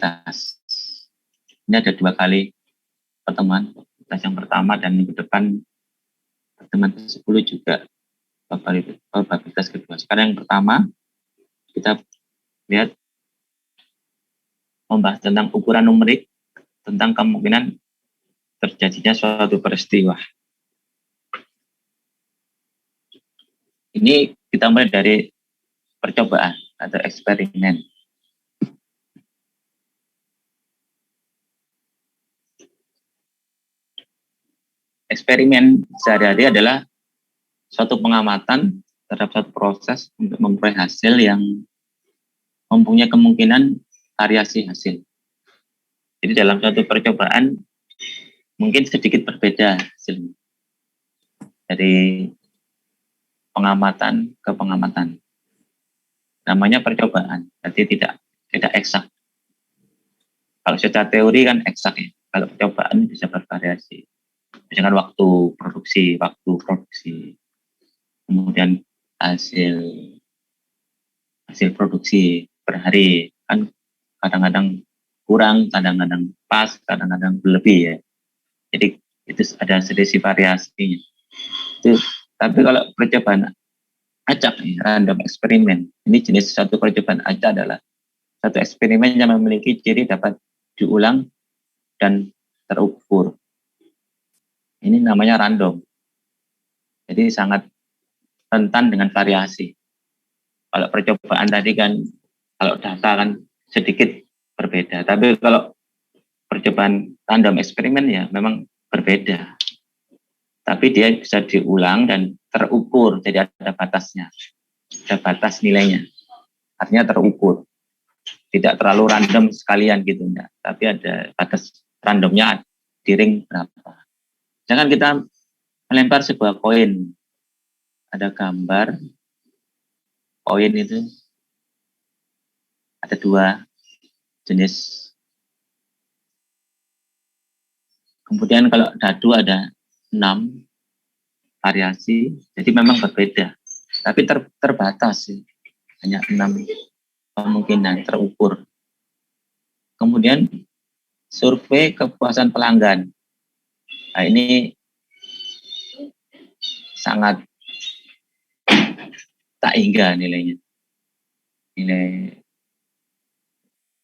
tes. Ini ada 2 kali pertemuan, tes yang pertama dan minggu depan pertemuan ke-10 juga probabilitas kedua. Sekarang yang pertama kita lihat membahas tentang ukuran numerik tentang kemungkinan terjadinya suatu peristiwa. Ini kita mulai dari percobaan atau eksperimen. Eksperimen sehari-hari adalah suatu pengamatan terhadap suatu proses untuk memperoleh hasil yang mempunyai kemungkinan variasi hasil. Jadi dalam suatu percobaan mungkin sedikit berbeda hasilnya dari pengamatan ke pengamatan. Namanya percobaan, berarti tidak eksak. Kalau secara teori kan eksak ya. Kalau percobaan bisa bervariasi dengan waktu produksi, kemudian hasil produksi per hari kan kadang-kadang kurang, kadang-kadang pas, kadang-kadang berlebih ya. Jadi itu ada selisih variasinya. Itu, tapi kalau percobaan acak, random eksperimen, ini jenis satu percobaan acak adalah satu eksperimen yang memiliki ciri dapat diulang dan terukur. Ini namanya random. Jadi sangat rentan dengan variasi. Kalau percobaan tadi kan, kalau data kan sedikit berbeda. Tapi kalau percobaan random eksperimen ya memang berbeda. Tapi dia bisa diulang dan terukur, jadi ada batasnya. Ada batas nilainya. Artinya terukur. Tidak terlalu random sekalian gitu, enggak. Tapi ada batas randomnya di ring berapa. Jangan kita melempar sebuah koin. Ada gambar koin itu ada 2 jenis. Kemudian kalau dadu ada 6 variasi, jadi memang berbeda. Tapi terbatas sih. Hanya 6 kemungkinan terukur. Kemudian survei kepuasan pelanggan. Nah, ini sangat tak hingga nilainya. Nilai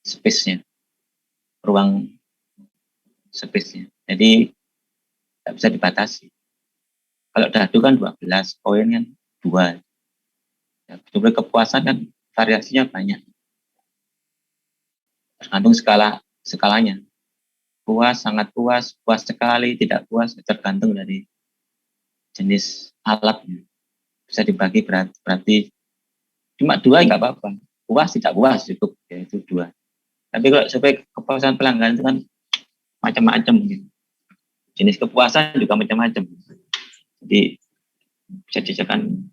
space-nya. Ruang space-nya. Jadi tidak bisa dibatasi. Kalau dadu kan 12, koin kan 2. Survei kepuasan kan variasinya banyak. Tergantung skalanya. Puas, sangat puas, puas sekali, tidak puas, tergantung dari jenis alatnya. Bisa dibagi berarti cuma 2 nggak apa-apa. Puas, tidak puas cukup, yaitu 2. Tapi kalau survei kepuasan pelanggan itu kan macam-macam. Gitu. Jenis kepuasan juga macam-macam. Jadi bisa dijadikan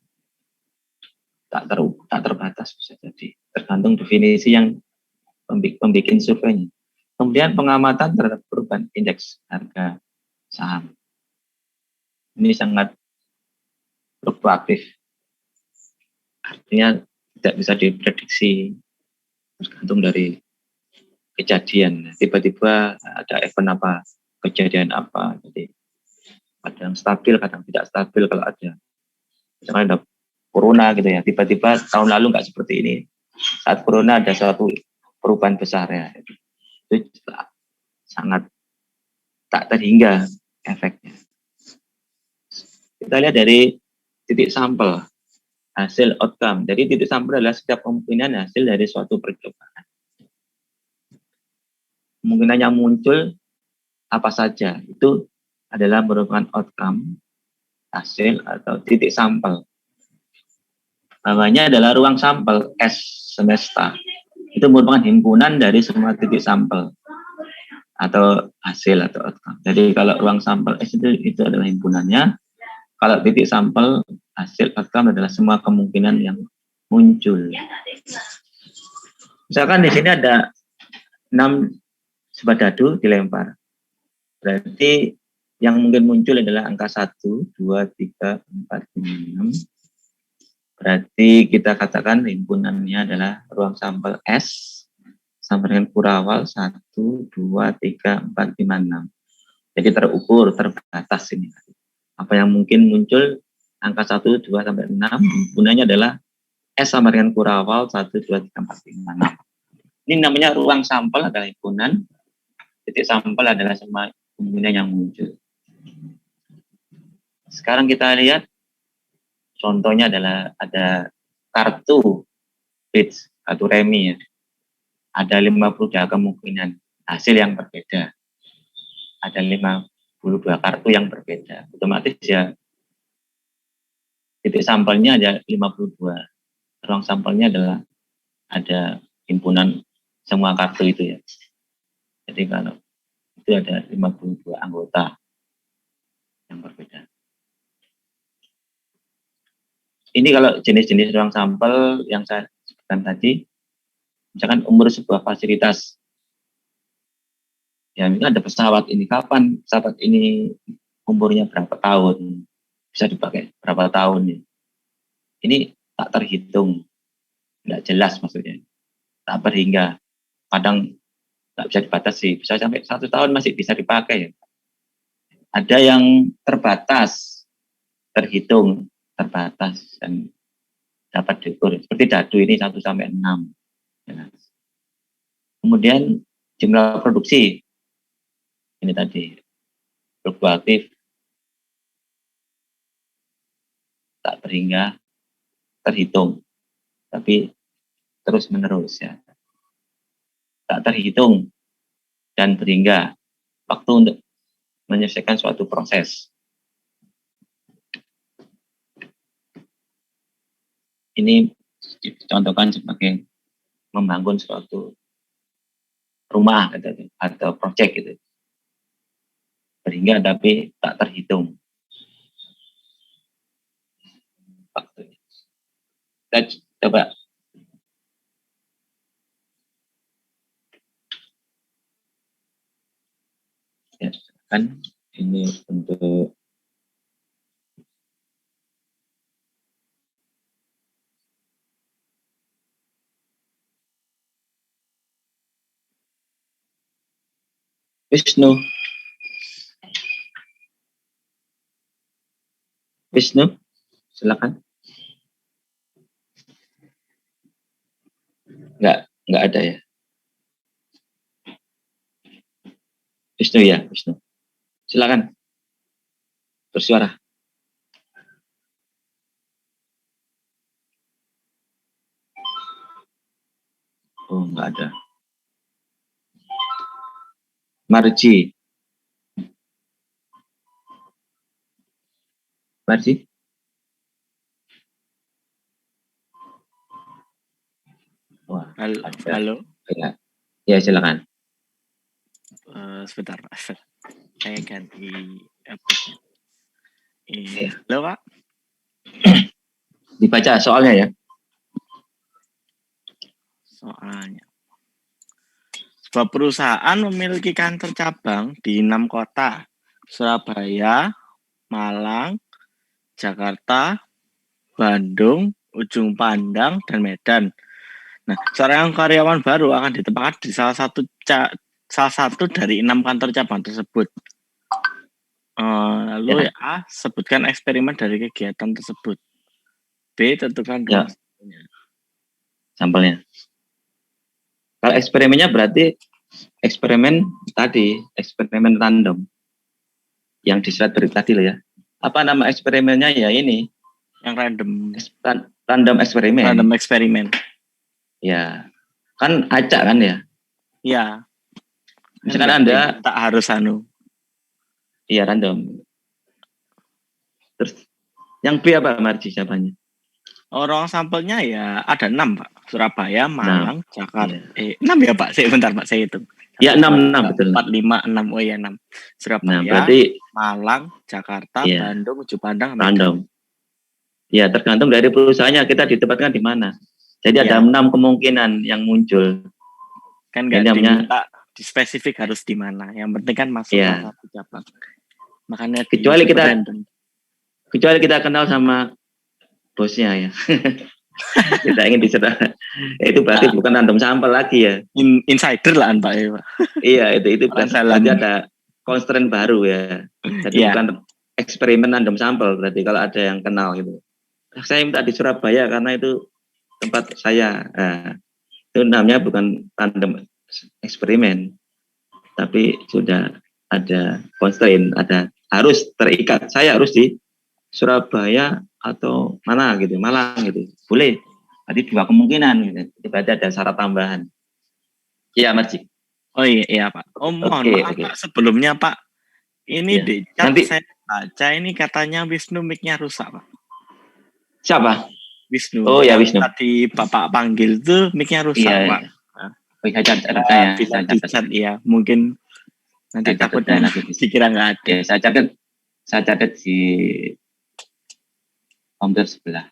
tak terbatas, bisa jadi. Tergantung definisi yang pembikin surveinya. Kemudian pengamatan terhadap perubahan indeks harga saham. Ini sangat fluktuatif. Artinya tidak bisa diprediksi, tergantung dari kejadian. Tiba-tiba ada event apa, kejadian apa. Jadi kadang stabil, kadang tidak stabil kalau ada. Misalnya ada corona gitu ya, tiba-tiba tahun lalu nggak seperti ini. Saat corona ada suatu perubahan besar ya. Itu sangat tak terhingga efeknya. Kita lihat dari titik sampel, hasil outcome. Jadi titik sampel adalah setiap kemungkinan hasil dari suatu percobaan. Kemungkinan yang muncul apa saja, itu adalah merupakan outcome, hasil atau titik sampel. Bawahnya adalah ruang sampel, S semesta. Itu merupakan himpunan dari semua titik sampel atau hasil atau outcome. Jadi kalau ruang sampel S itu adalah himpunannya. Kalau titik sampel hasil outcome adalah semua kemungkinan yang muncul. Misalkan di sini ada 6 sebat dadu dilempar. Berarti yang mungkin muncul adalah angka 1, 2, 3, 4, 5, 6. Berarti kita katakan himpunannya adalah ruang sampel S sama dengan kurawal 1, 2, 3, 4, 5, 6. Jadi terukur, terbatas ini. Apa yang mungkin muncul angka 1, 2, sampai 6, gunanya adalah S sama dengan kurawal 1, 2, 3, 4, 5, 6. Ini namanya ruang sampel adalah himpunan, titik sampel adalah semua himpunan yang muncul. Sekarang kita lihat contohnya adalah ada kartu bits, kartu remi ya. Ada 52 kemungkinan hasil yang berbeda. Ada 52 kartu yang berbeda. Otomatis ya titik sampelnya ada 52. Ruang sampelnya adalah ada himpunan semua kartu itu ya. Jadi kalau itu ada 52 anggota yang berbeda. Ini kalau jenis-jenis ruang sampel yang saya sebutkan tadi, misalkan umur sebuah fasilitas. Ya, ini ada pesawat ini, kapan pesawat ini umurnya berapa tahun, bisa dipakai berapa tahun ya. Ini tak terhitung, tidak jelas maksudnya. Tak berhingga, kadang tak bisa dibatasi, bisa sampai 1 tahun masih bisa dipakai ya. Ada yang terbatas, terhitung, terbatas, dan dapat diukur. Seperti dadu ini 1 sampai 6. Ya. Kemudian jumlah produksi, ini tadi, fluktuatif, tak berhingga, terhitung, tapi terus menerus ya. Tak terhitung dan berhingga, waktu untuk menyelesaikan suatu proses. Ini dicontohkan sebagai membangun suatu rumah gitu, atau proyek gitu. Berhingga tapi tak terhitung waktunya. Kita coba ya, kan ini untuk Wisnu. Wisnu, silakan. Enggak ada ya. Wisnu ya, Wisnu. Silakan. Bersuara. Oh, enggak ada. Marji. Marji. Wah, halo. ada. Halo. Ya, silakan. Sebentar, Pak. Saya ganti update-nya. Halo, Pak. Dibaca soalnya ya. Soalnya. Sebuah perusahaan memiliki kantor cabang di 6 kota. Surabaya, Malang, Jakarta, Bandung, Ujung Pandang, dan Medan. Nah, seorang karyawan baru akan ditempatkan di salah satu dari 6 kantor cabang tersebut. Lalu ya. A, sebutkan eksperimen dari kegiatan tersebut. B, tentukan ruang sampelnya. Kalau eksperimennya berarti eksperimen tadi, eksperimen random. Yang di slide berita tadi loh ya. Apa nama eksperimennya ya ini? Yang random. Random eksperimen. Random eksperimen. Ya. Kan acak kan ya? Iya. Misalkan Anda tak harus anu. Iya, random. Terus yang B apa Marji jawabannya? Ruang sampelnya ya ada 6, Pak. Surabaya, Malang, 6. Jakarta. Iya. 6 ya, Pak. Bentar, Pak. Saya hitung. Ya, 6 betul. 4, 5, 6. Oh ya, 6. Surabaya, berarti, Malang, Jakarta, iya, Bandung, Ujung Pandang, random. Ya, tergantung dari perusahaannya kita ditempatkan di mana. Jadi ada 6 kemungkinan yang muncul. Kan nggak diminta di spesifik harus di mana. Yang penting kan masuk ke satu cabang. Makanya kecuali kita kenal sama bosnya ya. Tidak ingin diserah. Itu berarti bukan random sampel lagi ya. Insider lah Pak ya, Pak. Iya, itu berarti ada constraint baru ya. Jadi bukan eksperimen random sampel, berarti kalau ada yang kenal gitu. Saya minta di Surabaya karena itu tempat saya. Nah, itu namanya bukan random eksperimen, tapi sudah ada constraint, ada harus terikat. Saya harus di Surabaya atau mana gitu, Malang gitu. Boleh. Berarti 2 kemungkinan gitu. Berarti ada syarat tambahan. Iya, Mas. Oh iya Pak. Oh mohon maaf Pak sebelumnya Pak. Ini di chat nanti saya baca ini katanya Wisnu mic-nya rusak Pak. Siapa? Wisnu. Oh ya Wisnu. Tadi Bapak panggil tuh mic-nya rusak Pak. Bisa catat saya. Bisa dicat ya. Mungkin nanti takutnya dikira nggak ada. Ya, saya catat di komputer sebelah.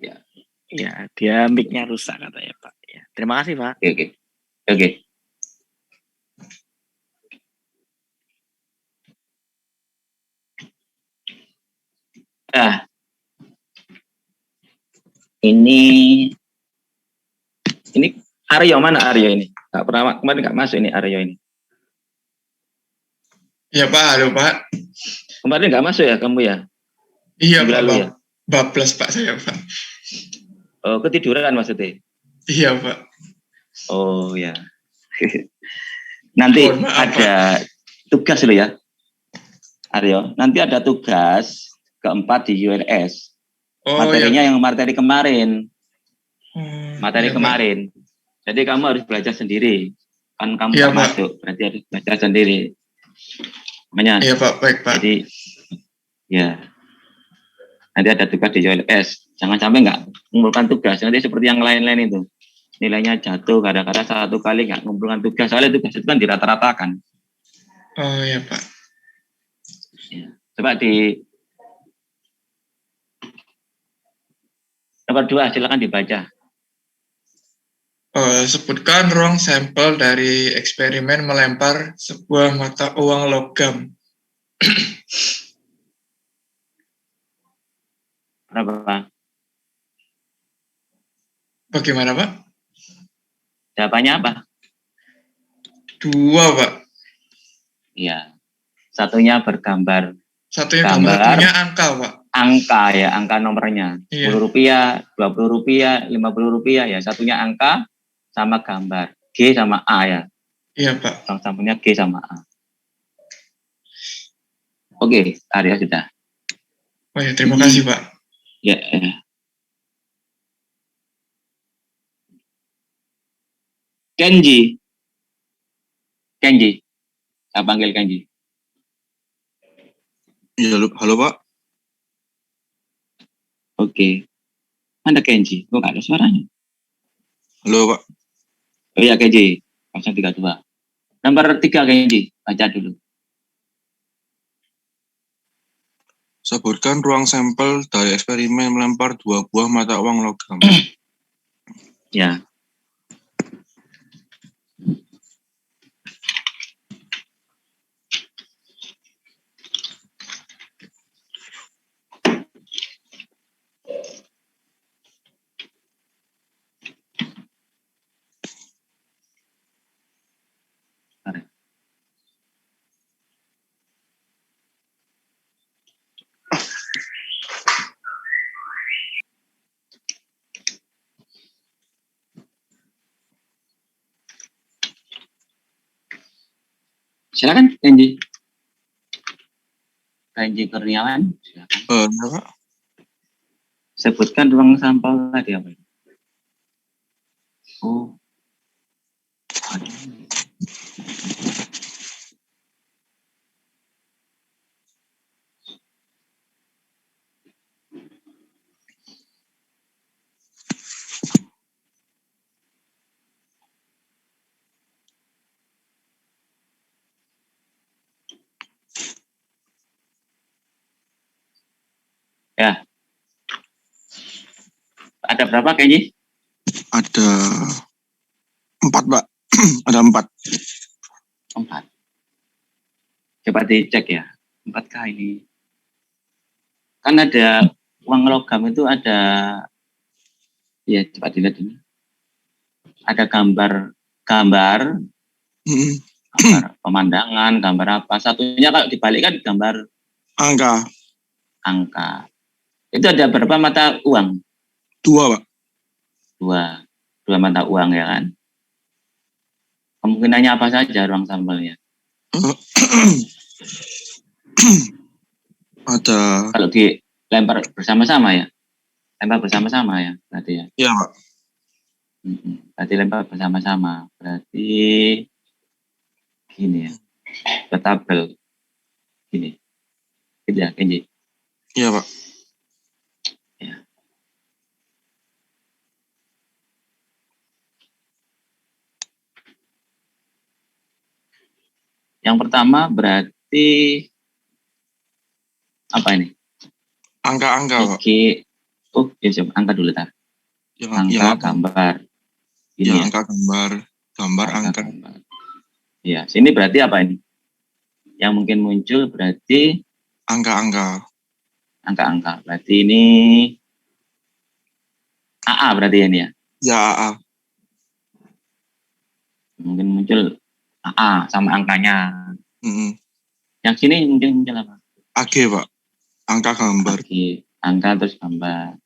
Ya. Iya, dia mic-nya rusak katanya Pak. Ya. Terima kasih Pak. Oke. Nah, ini Aryo mana Aryo ini? Nggak pernah kemarin nggak masuk ini Aryo ini. Iya Pak, halo Pak. Kemarin nggak masuk ya kamu ya? Iya Pak, ya? Bablas Pak saya Pak. Oh, ketiduran maksudnya? Iya Pak. Oh ya. Nanti ada tugas loh ya, Aryo. Nanti ada tugas keempat di ULS. Materinya yang materi kemarin. Kemarin. Jadi kamu harus belajar sendiri. Kan kamu nggak masuk, berarti harus belajar sendiri. Makanya. Iya Pak, baik Pak. Jadi ya. Nanti ada tugas di ULS. Jangan sampai nggak mengumpulkan tugas. Nanti seperti yang lain-lain itu. Nilainya jatuh kadang-kadang 1 kali nggak mengumpulkan tugas. Soalnya tugas itu kan dirata-ratakan. Oh iya Pak. Ya. Coba di nomor 2 silakan dibaca. Sebutkan ruang sampel dari eksperimen melempar sebuah mata uang logam. Berapa? Bagaimana Pak? Jawabannya apa? 2 Pak. Iya. Satunya bergambar. Satunya angka Pak. Angka ya, angka nomornya. Rp10, Rp20, Rp50 ya. Satunya angka sama gambar. G sama A ya. Iya Pak. Sampulnya G sama A. Oke, Arya sudah. Oh ya, terima kasih Pak. Ya. Kenji. Saya panggil Kenji. Iya, halo Pak. Oke. Mana Kenji? Kok nggak ada suaranya? Halo Pak. Oh iya Kenji. 032. Nomor 3 Kenji. Baca dulu. Sebutkan ruang sampel dari eksperimen melempar 2 buah mata uang logam. Ya. Silakan Kenji. Kenji Kurniawan. Silakan. Ya, Pak. Sebutkan ruang sampel tadi apa? Oh. Ya. Ada berapa Kenji? Ada 4 Pak. Ada 4. 4. Coba dicek ya. 4K ini. Kan ada uang logam itu ada Ya, coba dilihat ini. Ada gambar Mm-mm. pemandangan, gambar apa. Satunya kalau dibalik kan gambar Angka angka. Itu ada berapa mata uang? 2, Pak. Dua mata uang ya kan. Kemungkinannya apa saja ruang sampelnya? Ada, Kalau dilempar bersama-sama ya? Lempar bersama-sama ya berarti ya? ya Pak. Berarti lempar bersama-sama. Berarti gini ya. Betabel. Gini. Gitu ya, Kenji? Iya Pak. Ya. Yang pertama berarti apa ini? Angka-angka Pak. Ya coba angka dulu tar. Yang Angka apa? gambar. Ini Ya, ya. angka gambar angka. Gambar. Ya, sini berarti apa ini? Yang mungkin muncul berarti Angka-angka. angka-angka. Berarti ini AA berarti ini ya. Ya, AA. Mungkin muncul AA sama angkanya. Mm-mm. Yang sini mungkin muncul apa? AG Pak. Angka gambar. Oke, angka terus gambar.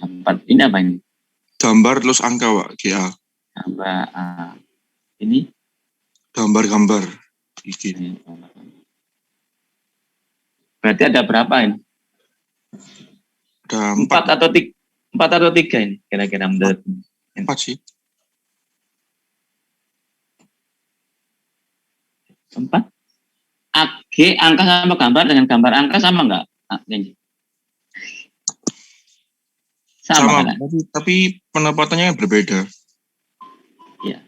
Dapat ini apa ini? Gambar terus angka Pak. GA. Gambar ini Gambar-gambar. IG. berarti ada berapa ini? Ada 4 atau 3 ini kira-kira menurut 4 sih. 4. AG angka sama gambar dengan gambar angka sama enggak? Sama kan? Tapi penempatannya berbeda. Ya.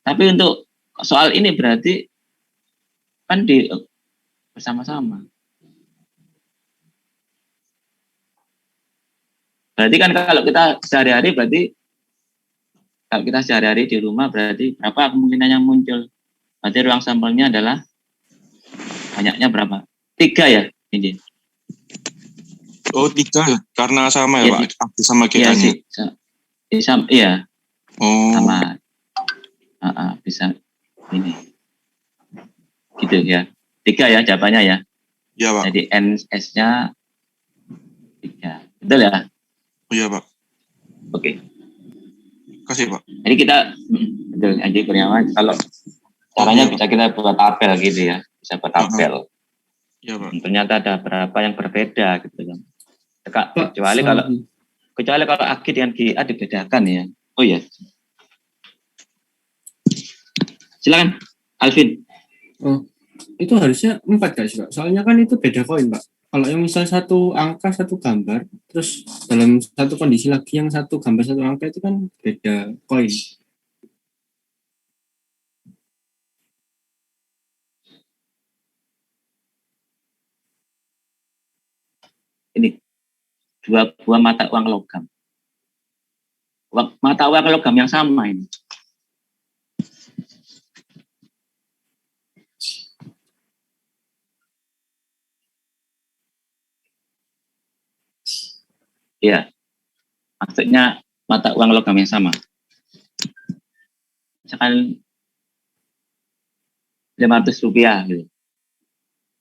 Tapi untuk soal ini berarti kan bersama-sama. Berarti kan kalau kita sehari-hari di rumah berarti berapa kemungkinan yang muncul? Berarti ruang sampelnya adalah banyaknya berapa? 3 ya, ini. Oh, 3 ya? Karena sama ya, Ya, Pak? AG sama GA-nya. Iya, Oh. sama. Bisa ini. Gitu ya. 3 ya jawabannya ya. Iya, Pak. Jadi NS-nya 3. Betul ya? Oh, iya, Pak. Oke. Kasih, Pak. Jadi kita betul Anji Kurniawan kalau caranya bisa kita buat tabel gitu ya. Bisa buat tabel. Iya, Pak. Ternyata ada berapa yang berbeda gitu kan. Kecuali kalau AG dengan GA dibedakan ya. Oh ya. Silakan Alvin. Oh, itu harusnya 4 guys, Pak. Soalnya kan itu beda koin, Pak. Kalau yang misal satu angka, satu gambar, terus dalam satu kondisi lagi yang satu gambar, satu angka itu kan beda koin. Ini 2 buah mata uang logam. Mata uang logam yang sama ini. Iya. Maksudnya mata uang logam yang sama. Misalkan 500 rupiah gitu.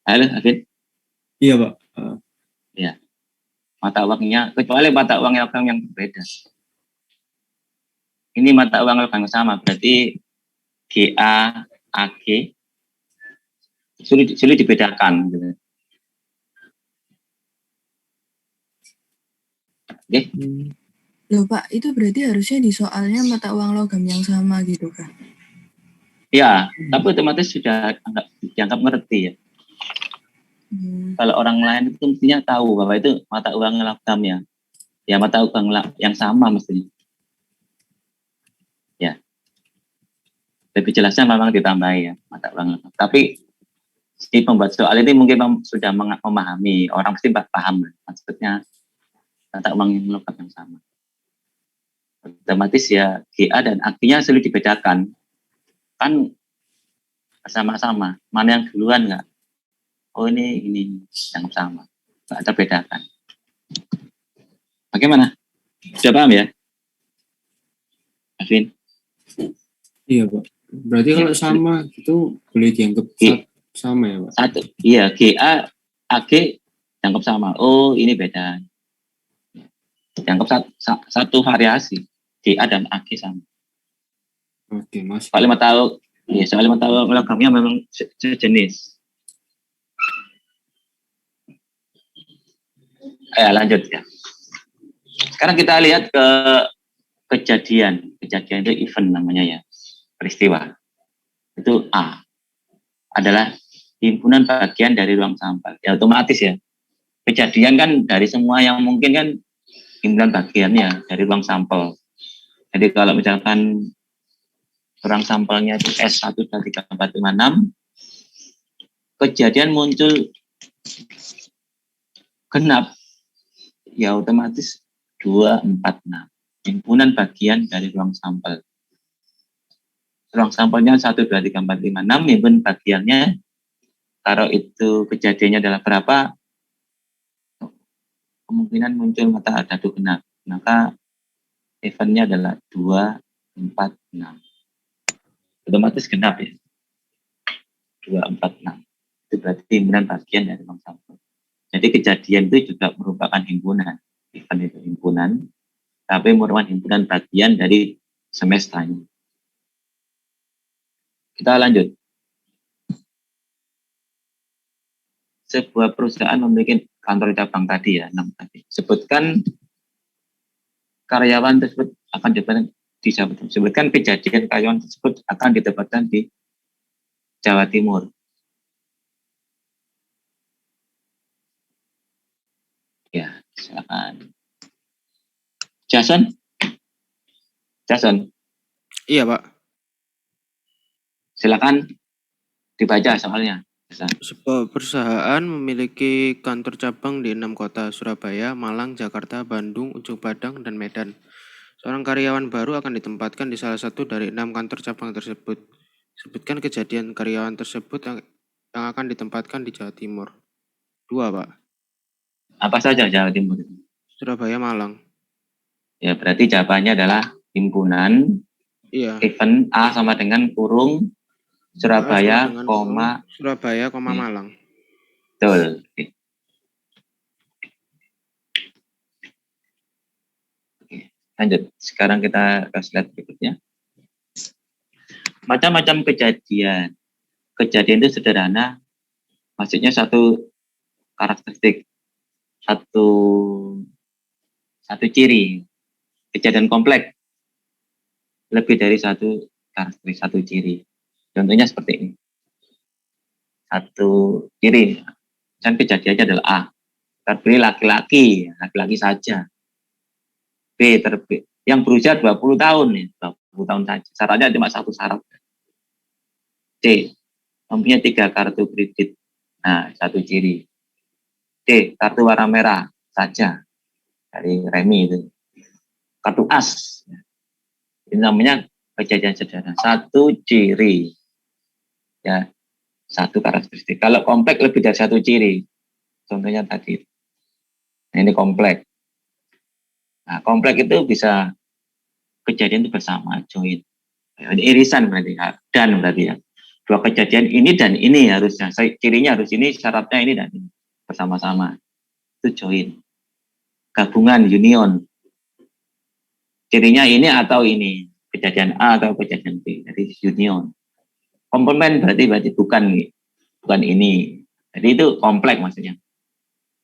Halo, Alvin? Iya, Pak. Iya. Mata uangnya, kecuali mata uang logam yang berbeda. Ini mata uang logam yang sama, berarti GA, AG sulit dibedakan gitu. Oke. Loh Pak, itu berarti harusnya di soalnya mata uang logam yang sama gitu kan? Ya, tapi otomatis sudah dianggap ngerti ya. Kalau orang lain itu mestinya tahu bahwa itu mata uang logam ya. Ya mata uang yang sama mestinya. Ya. Lebih jelasnya memang ditambahi ya mata uang logam. Tapi si pembuat soal ini mungkin sudah memahami, orang pasti paham maksudnya mata uang yang logam yang sama. Otomatis ya GA dan AG-nya sulit dibedakan. Kan bersama-sama. Mana yang duluan nggak? Oh ini yang sama. Nggak terbedakan. Bagaimana? Sudah paham ya? Alvin? Iya Pak. Berarti kalau sama itu boleh dianggap sama ya Pak? Satu, iya, GA, AG dianggap sama. Oh, ini beda. Dianggap satu variasi. GA dan AG sama. Oke, Mas. Soal 5 tahun, ya, soal 5 tahun logamnya memang sejenis. Lanjut ya. Sekarang kita lihat ke kejadian. Kejadian itu event namanya ya. Peristiwa. Itu A. Adalah himpunan bagian dari ruang sampel. Ya otomatis ya. Kejadian kan dari semua yang mungkin kan himpunan bagiannya dari ruang sampel. Jadi kalau misalkan ruang sampelnya itu S1, 2, 3, 4, 5, 6, kejadian muncul genap, ya otomatis 2, 4, 6. Himpunan bagian dari ruang sampel. Ruang sampelnya 1, 2, 3, 4, 5, 6, himpunan bagiannya, kalau itu kejadiannya adalah berapa, kemungkinan muncul mata dadu genap. Maka eventnya adalah 2, 4, 6. Otomatis genap ya. 2, 4, 6. Itu berarti himpunan bagian dari ruang sampel. Jadi kejadian itu juga merupakan himpunan. Event itu himpunan, tapi merupakan himpunan bagian dari semestranya. Kita lanjut. Sebuah perusahaan memiliki kantor cabang tadi ya, 6 tadi. Sebutkan karyawan tersebut akan disebutkan kejadian karyawan tersebut akan ditempatkan di Jawa Timur. Ya, silakan. Jason? Iya, Pak. Silakan dibaca soalnya. Sebuah perusahaan memiliki kantor cabang di 6 kota, Surabaya, Malang, Jakarta, Bandung, Ujung Padang, dan Medan. Seorang karyawan baru akan ditempatkan di salah satu dari 6 kantor cabang tersebut. Sebutkan kejadian karyawan tersebut yang akan ditempatkan di Jawa Timur. 2, Pak. Apa saja Jawa Timur? Surabaya, Malang. Ya, berarti jawabannya adalah himpunan. Iya. Event A sama dengan kurung Surabaya, Surabaya, Malang. Betul. Oke, lanjut. Sekarang kita ke slide berikutnya. Macam-macam kejadian. Kejadian itu sederhana. Maksudnya satu karakteristik, satu ciri. Kejadian kompleks. Lebih dari satu karakteristik, satu ciri. Contohnya seperti ini. Satu ciri. Dan kejadiannya adalah A. Terbeli laki-laki saja. B. Yang berusia 20 tahun nih, 20 tahun saja. Syaratnya cuma satu syarat. C. Mempunyai 3 kartu kredit. Nah, satu ciri. D. Kartu warna merah saja. Dari Remi itu. Kartu as. Ini namanya kejadian sederhana. Satu ciri. Ya, satu karakteristik. Kalau kompleks lebih dari satu ciri. Contohnya tadi. Nah, ini kompleks. Nah, kompleks itu bisa kejadian itu bersama, join. Irisan berarti, dan berarti ya. Dua kejadian ini dan ini harusnya. Cirinya harus ini, syaratnya ini dan ini. Bersama-sama. Itu join. Gabungan, union. Cirinya ini atau ini. Kejadian A atau kejadian B. Jadi union. Komplement berarti bukan ini. Jadi itu kompleks maksudnya.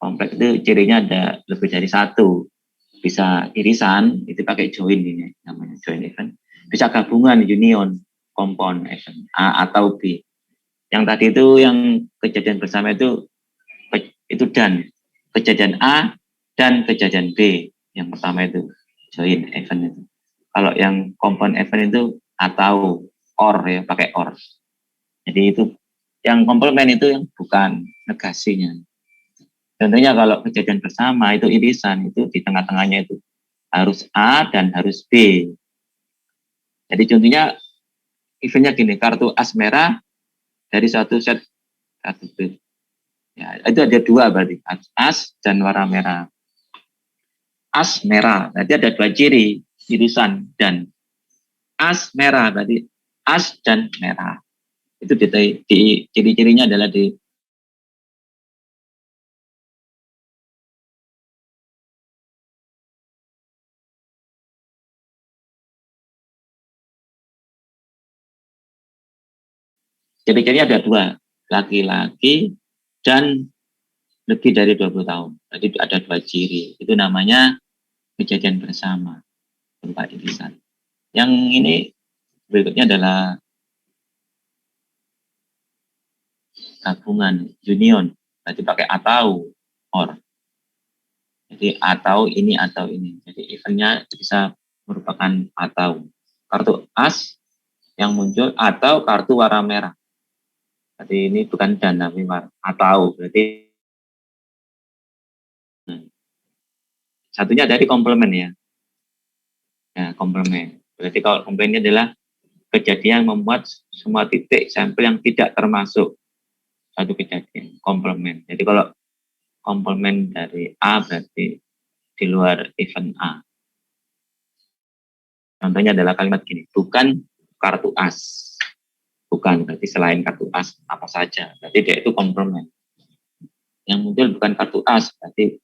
Kompleks itu cirinya ada lebih dari satu. Bisa irisan, itu pakai join ini namanya join event. Bisa gabungan, union, kompon event A atau B. Yang tadi itu yang kejadian bersama itu dan kejadian A dan kejadian B. Yang pertama itu join event itu. Kalau yang kompon event itu atau or ya, pakai or. Jadi itu yang komplement itu yang bukan negasinya. Contohnya kalau kejadian bersama itu irisan, itu di tengah-tengahnya itu harus A dan harus B. Jadi contohnya eventnya gini, kartu as merah dari satu set kartu B. Ya, itu ada 2 berarti, as dan warna merah. as merah, berarti ada dua ciri, irisan dan. As merah, berarti as dan merah. Itu ciri-cirinya adalah di ciri-cirinya ada dua, laki-laki dan lebih dari 20 tahun. Jadi ada dua ciri. Itu namanya kejadian bersama berupa irisan. Yang ini berikutnya adalah gabungan, union. Berarti pakai atau, or. Jadi atau ini atau ini. Jadi eventnya bisa merupakan atau. Kartu as yang muncul atau kartu warna merah. Berarti ini bukan dan tapi atau. Berarti satunya dari komplement ya. Ya, komplement. Berarti kalau komplement ini adalah kejadian membuat semua titik sampel yang tidak termasuk satu kejadian. Komplement. Jadi kalau komplement dari A berarti di luar event A. Contohnya adalah kalimat gini, bukan kartu as. Bukan, berarti selain kartu as apa saja. Berarti dia itu komplement. Yang muncul bukan kartu as, berarti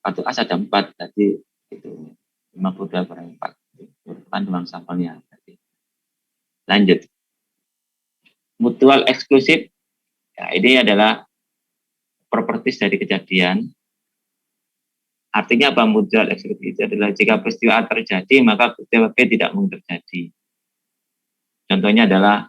kartu as ada 4, berarti itu 52 kurang 4. Bukan ruang sampelnya. Lanjut. Mutual eksklusif, ya, ini adalah properties dari kejadian. Artinya apa mutual eksklusif? Itu adalah jika peristiwa A terjadi, maka peristiwa B tidak mungkin terjadi. Contohnya adalah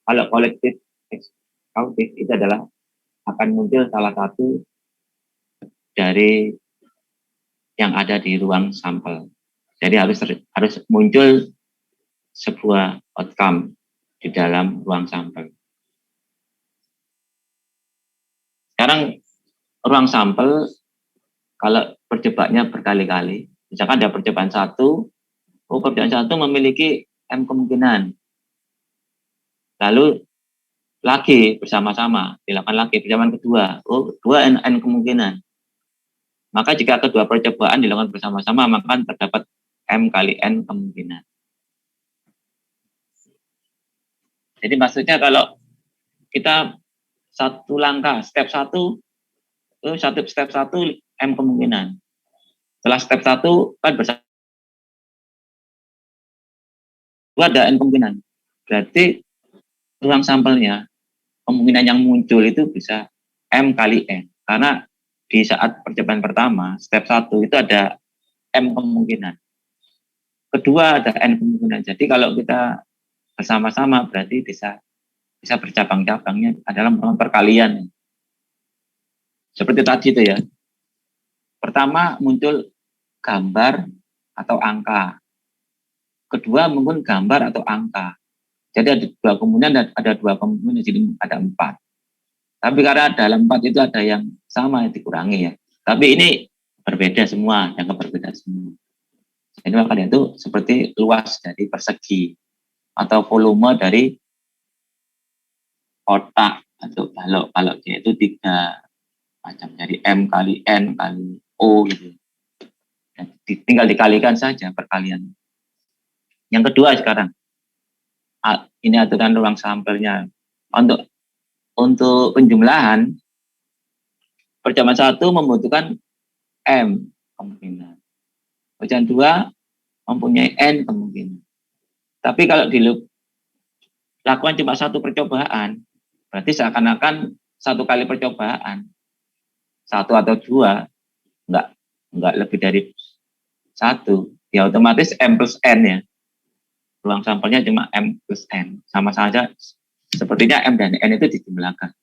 kalau kolektif eksklusif itu adalah akan muncul salah satu dari yang ada di ruang sampel. Jadi harus muncul sebuah outcome di dalam ruang sampel. Sekarang ruang sampel kalau percobanya berkali-kali, misalkan ada percobaan 1, percobaan 1 memiliki M kemungkinan. Lalu lagi bersama-sama, dilakukan lagi percobaan kedua, 2 N kemungkinan. Maka jika kedua percobaan dilakukan bersama-sama, maka terdapat M kali N kemungkinan. Jadi maksudnya kalau kita satu langkah, step 1, step 1 M kemungkinan. Setelah step 1 kan bersama ada N kemungkinan. Berarti ruang sampelnya, kemungkinan yang muncul itu bisa M kali N. Karena di saat percobaan pertama, step 1 itu ada M kemungkinan. Kedua ada N kemungkinan. Jadi kalau kita bersama-sama berarti bisa bercabang-cabangnya adalah perkalian. Seperti tadi itu ya. Pertama muncul gambar atau angka. Kedua mungkin gambar atau angka. Jadi ada dua kemungkinan, jadi ada 4. Tapi karena dalam 4 itu ada yang sama, dikurangi ya. Tapi ini berbeda semua, yang berbeda semua. Jadi makanya itu seperti luas dari persegi atau volume dari kotak atau balok. Baloknya itu 3 macam, dari M kali N kali O gitu. Dan tinggal dikalikan saja perkalian. Yang kedua sekarang, ini aturan ruang sampelnya. Untuk penjumlahan, percobaan 1 membutuhkan M kemungkinan. Percobaan 2 mempunyai N kemungkinan. Tapi kalau dilakukan cuma 1 percobaan, berarti seakan-akan 1 kali percobaan, 1 atau 2, enggak lebih dari 1, ya otomatis M plus N ya. Ruang sampelnya cuma M plus N. Sama saja sepertinya M dan N itu dijumlahkan.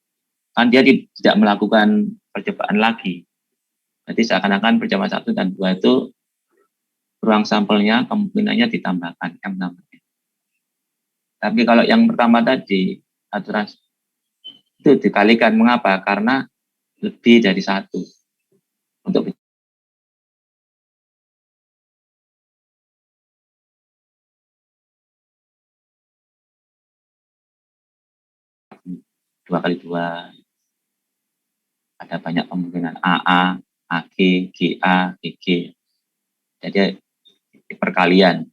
Kan dia tidak melakukan percobaan lagi. Berarti seakan-akan perjamuan 1 dan 2 itu ruang sampelnya kemungkinannya ditambahkan M tambah N. Tapi kalau yang pertama tadi aturan itu dikalikan. Mengapa? Karena lebih dari 1. Untuk 2 kali 2 ada banyak kemungkinan AA, AG, GA, GG. Jadi perkalian.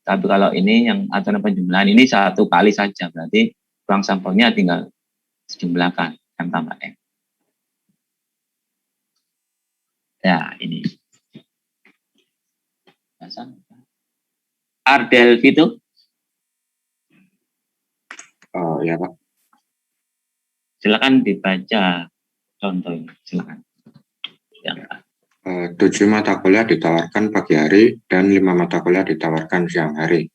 Tapi kalau ini yang aturan penjumlahan ini 1 kali saja, berarti ruang sampelnya tinggal dijumlahkan M tambah N. Ya, ini. R Delphi itu? Oh ya Pak. Silakan dibaca contohnya, silakan. Yang 7 mata kuliah ditawarkan pagi hari dan 5 mata kuliah ditawarkan siang hari.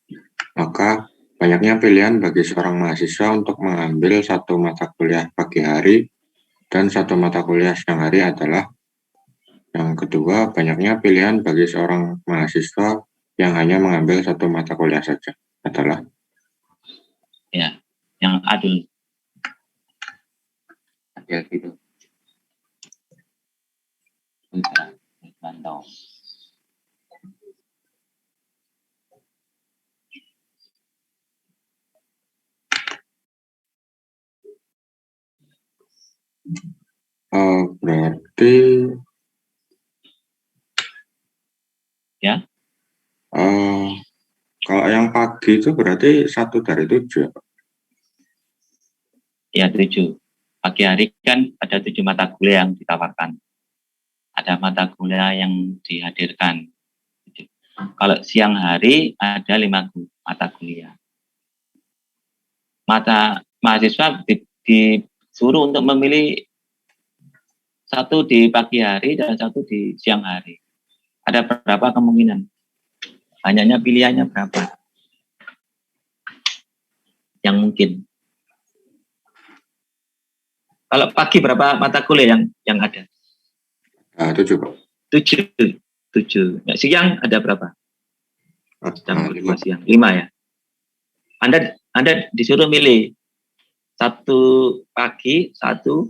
Maka banyaknya pilihan bagi seorang mahasiswa untuk mengambil 1 mata kuliah pagi hari dan 1 mata kuliah siang hari adalah. Yang kedua, banyaknya pilihan bagi seorang mahasiswa yang hanya mengambil 1 mata kuliah saja adalah. Ya, yang A dulu. Delphi itu. Mantau. Berarti ya. Kalau yang pagi itu berarti 1 dari 7 ya Pak? Ya 7. Pagi hari kan ada 7 mata kuliah yang ditawarkan. Ada mata kuliah yang dihadirkan. Kalau siang hari ada 5 mata kuliah. Mahasiswa disuruh untuk memilih 1 di pagi hari dan 1 di siang hari. Ada berapa kemungkinan? Banyaknya pilihannya berapa? Yang mungkin. Kalau pagi berapa mata kuliah yang ada? 7 Pak. 7. Ya, siang ada berapa? Jam 5. siang. 5 ya. Anda disuruh milih 1 pagi, 1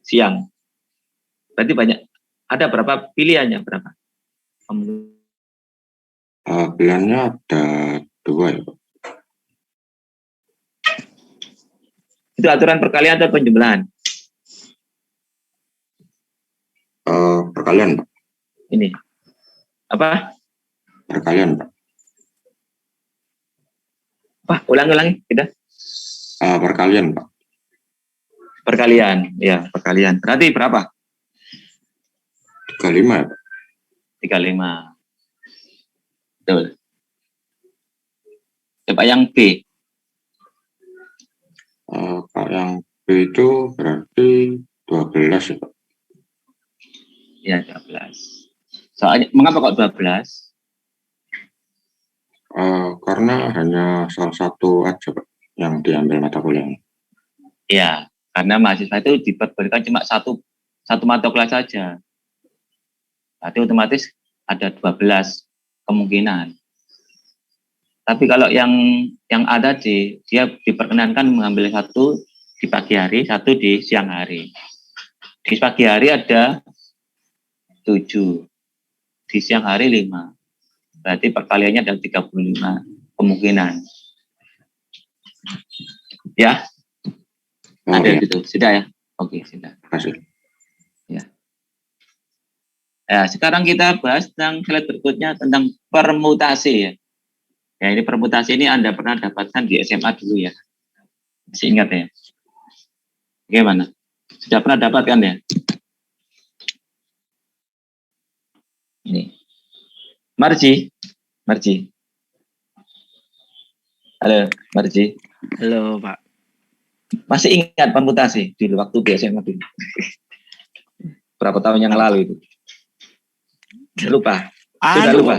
siang. Berarti banyak. Ada berapa pilihannya? Berapa? Pilihannya ada 2 ya Pak. Itu aturan perkalian atau penjumlahan? Perkalian Pak. Ini. Apa? Perkalian Pak. Ulangi. Tidak. Perkalian Pak. Perkalian. Ya, perkalian. Berarti berapa? 35 ya Pak. 35. Betul. Coba yang B. Kalau yang B itu berarti 12 ya Pak. Ya, 12. Soalnya, mengapa kok 12? Karena hanya salah 1 aja Pak yang diambil mata kuliahnya. Ya, karena mahasiswa itu diperbolehkan cuma satu mata kuliah saja. Berarti otomatis ada 12 kemungkinan. Tapi kalau yang ada dia diperkenankan mengambil 1 di pagi hari, 1 di siang hari. Di pagi hari ada 7, di siang hari 5. Berarti perkaliannya ada 35 kemungkinan. Ya, ada ya. gitu. Sudah ya? Oke, sudah. Terima kasih. Ya. Sekarang kita bahas tentang slide berikutnya tentang permutasi ya. Ya, ini permutasi ini Anda pernah dapatkan di SMA dulu ya. Masih ingat ya? Bagaimana? Sudah pernah dapatkan ya? Ini. Marji. Halo, Marji. Halo Pak. Masih ingat permutasi dulu waktu di SMA dulu? Berapa tahun yang lalu itu? Lupa. Sudah lupa.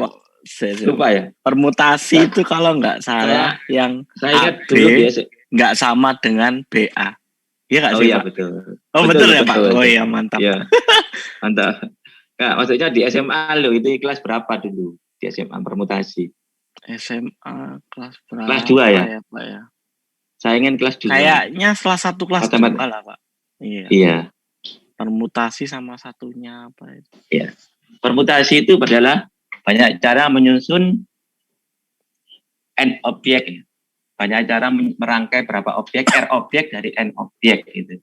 Lupa ya? Permutasi itu kalau nggak salah yang saya ingat AB dulu di nggak sama dengan BA. Iya nggak sih iya, Pak? betul. Oh betul ya Pak. Oh iya mantap. Ya. Mantap. Nah, maksudnya di SMA lo itu kelas berapa dulu di SMA permutasi? SMA kelas berapa Kelas 2 ya? Pak ya? Saya ingin kelas 2. Kayaknya setelah 1 kelas 2 lah, Pak. Iya. Iya. Permutasi sama satunya apa itu? Iya. Permutasi itu adalah banyak cara menyusun n objek. Banyak cara merangkai berapa objek, R objek dari n objek gitu.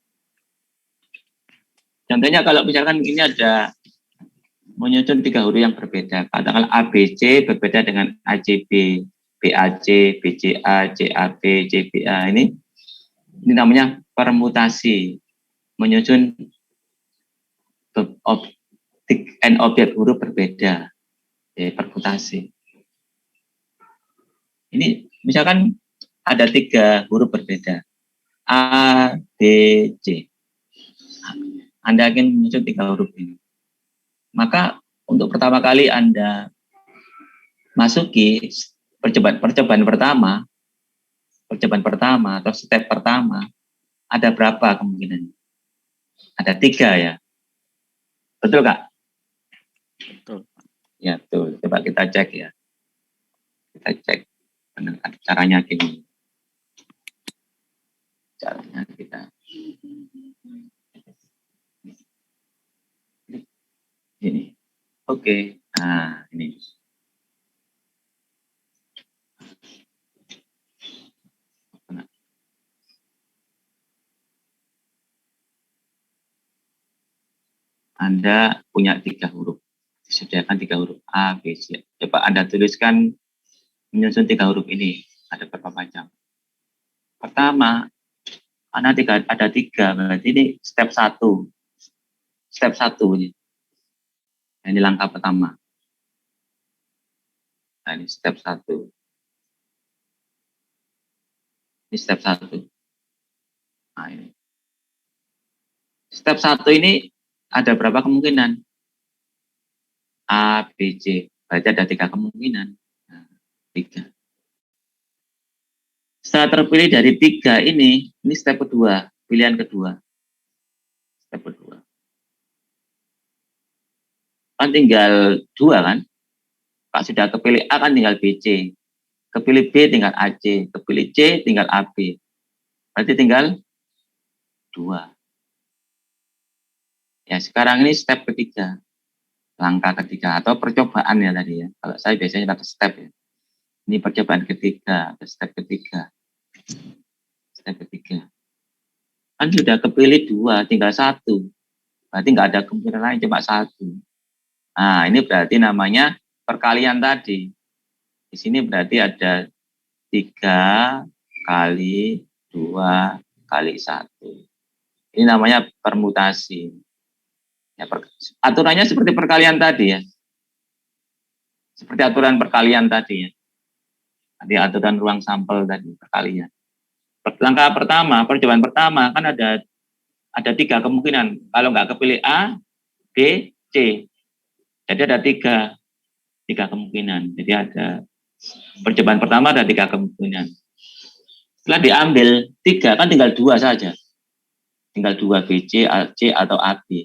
Contohnya kalau misalkan ini ada menyusun 3 huruf yang berbeda. Katakanlah ABC berbeda dengan ACB, BAC, BCA, CAB, CBA. Ini namanya permutasi. Menyusun n objek huruf berbeda. Permutasi. Ini misalkan ada 3 huruf berbeda. A, B, C. Anda ingin menyusun 3 huruf ini. Maka untuk pertama kali Anda masuki percobaan pertama atau step pertama, ada berapa kemungkinan? Ada 3 ya. Betul Kak? Betul. Ya betul. Coba kita cek ya. Kita cek. Caranya gini. Caranya kita. Ini. Oke. Nah, ini. Anda punya 3 huruf. Disediakan 3 huruf A, B, C. Coba Anda tuliskan menyusun 3 huruf ini. Ada berapa macam? Pertama, ada 3, berarti ini step 1. Step 1 ini. Ini langkah pertama. Nah, ini step 1. Ini step 1. Nah, ini. Step 1 ini ada berapa kemungkinan? A, B, C. Berarti ada 3 kemungkinan. Nah, 3. Setelah terpilih dari 3 ini step kedua, pilihan kedua. Step kedua. Kan tinggal 2 kan? Pak sudah kepilih A kan tinggal BC. Kepilih B tinggal AC. Kepilih C tinggal AB. Berarti tinggal 2. Ya, sekarang ini step ketiga. Langkah ketiga atau percobaan ya tadi ya. Kalau saya biasanya pakai step ya. Ini percobaan ketiga atau step ketiga. Step ketiga. Kan sudah kepilih 2, tinggal 1. Berarti nggak ada kemungkinan lain, cuma 1. Nah, ini berarti namanya perkalian tadi. Di sini berarti ada 3 kali 2 kali 1. Ini namanya permutasi. Ya, aturannya seperti perkalian tadi ya. Seperti aturan perkalian tadi ya. Tadi aturan ruang sampel tadi, perkalian. Langkah pertama, percobaan pertama kan ada 3 kemungkinan. Kalau nggak kepilih A, B, C. Jadi ada 3 kemungkinan. Jadi ada percobaan pertama ada 3 kemungkinan. Setelah diambil 3 kan tinggal 2 saja. Tinggal 2 BC, AC atau AB.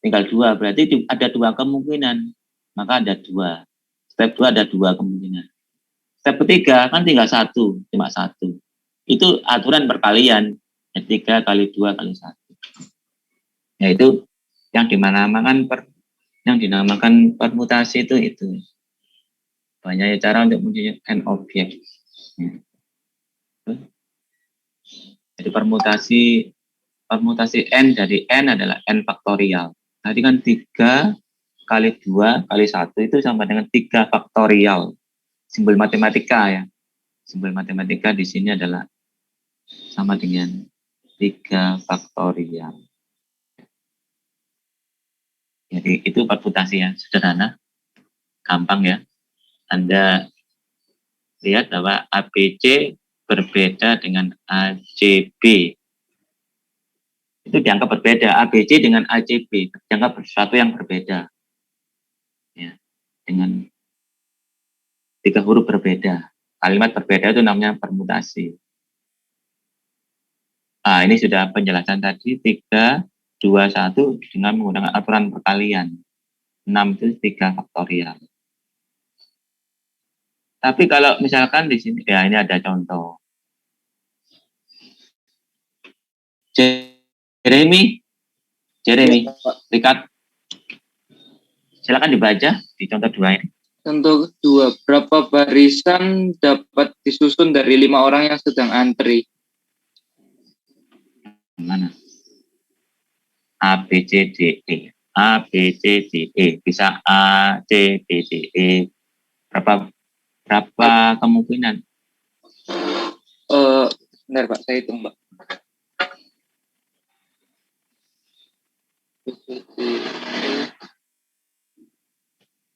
Tinggal 2 berarti ada 2 kemungkinan. Maka ada 2. Step 2 ada 2 kemungkinan. Step ketiga kan tinggal 1, cuma 1. Itu aturan perkalian. 3 kali 2 kali 1. Yaitu yang dinamakan permutasi itu. Banyak cara untuk menyusun n objek. Jadi permutasi n dari n adalah n faktorial. Tadi kan 3 kali 2 kali 1 itu sama dengan 3 faktorial. Simbol matematika ya. Simbol matematika di sini adalah sama dengan 3 faktorial. Jadi itu permutasi yang sederhana, gampang ya. Anda lihat bahwa ABC berbeda dengan ACB. Itu dianggap berbeda. ABC dengan ACB dianggap sesuatu yang berbeda. Ya, dengan 3 huruf berbeda. Kalimat berbeda itu namanya permutasi. Nah, ini sudah penjelasan tadi 3, 2, 1 dengan menggunakan aturan perkalian. 6 itu 3 faktorial. Tapi kalau misalkan di sini, ya ini ada contoh. Jeremy, Rikat, silakan dibaca di contoh 2 ini. Contoh 2, berapa barisan dapat disusun dari 5 orang yang sedang antri? Mana? A, B, C, D, E. A, B, C, D, E. Bisa A, C, B, D, E. Berapa kemungkinan? Bentar Pak, saya hitung Pak.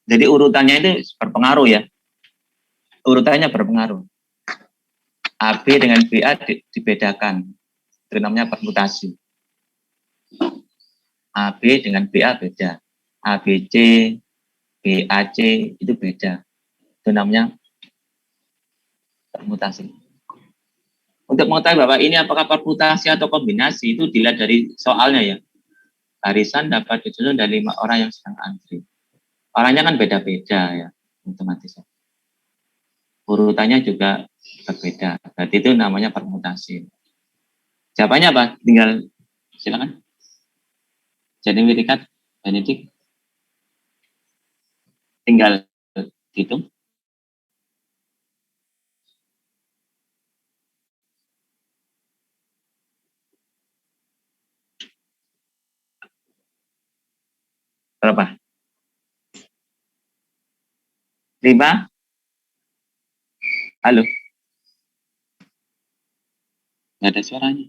Jadi urutannya itu berpengaruh ya. Urutannya berpengaruh. AB dengan BA dibedakan. Itu namanya permutasi. AB dengan BA beda. ABC, BAC itu beda. Itu namanya permutasi. Untuk mengetahui bahwa ini apakah permutasi atau kombinasi itu dilihat dari soalnya ya. Barisan dapat disusun dari 5 orang yang sedang antri. Orangnya kan beda-beda ya, otomatis. Urutannya juga berbeda. Berarti itu namanya permutasi. Jawabannya apa? Tinggal silakan. Jadi Rikat, Benedik. Tinggal hitung. Berapa? 5? Halo? Nggak ada suaranya.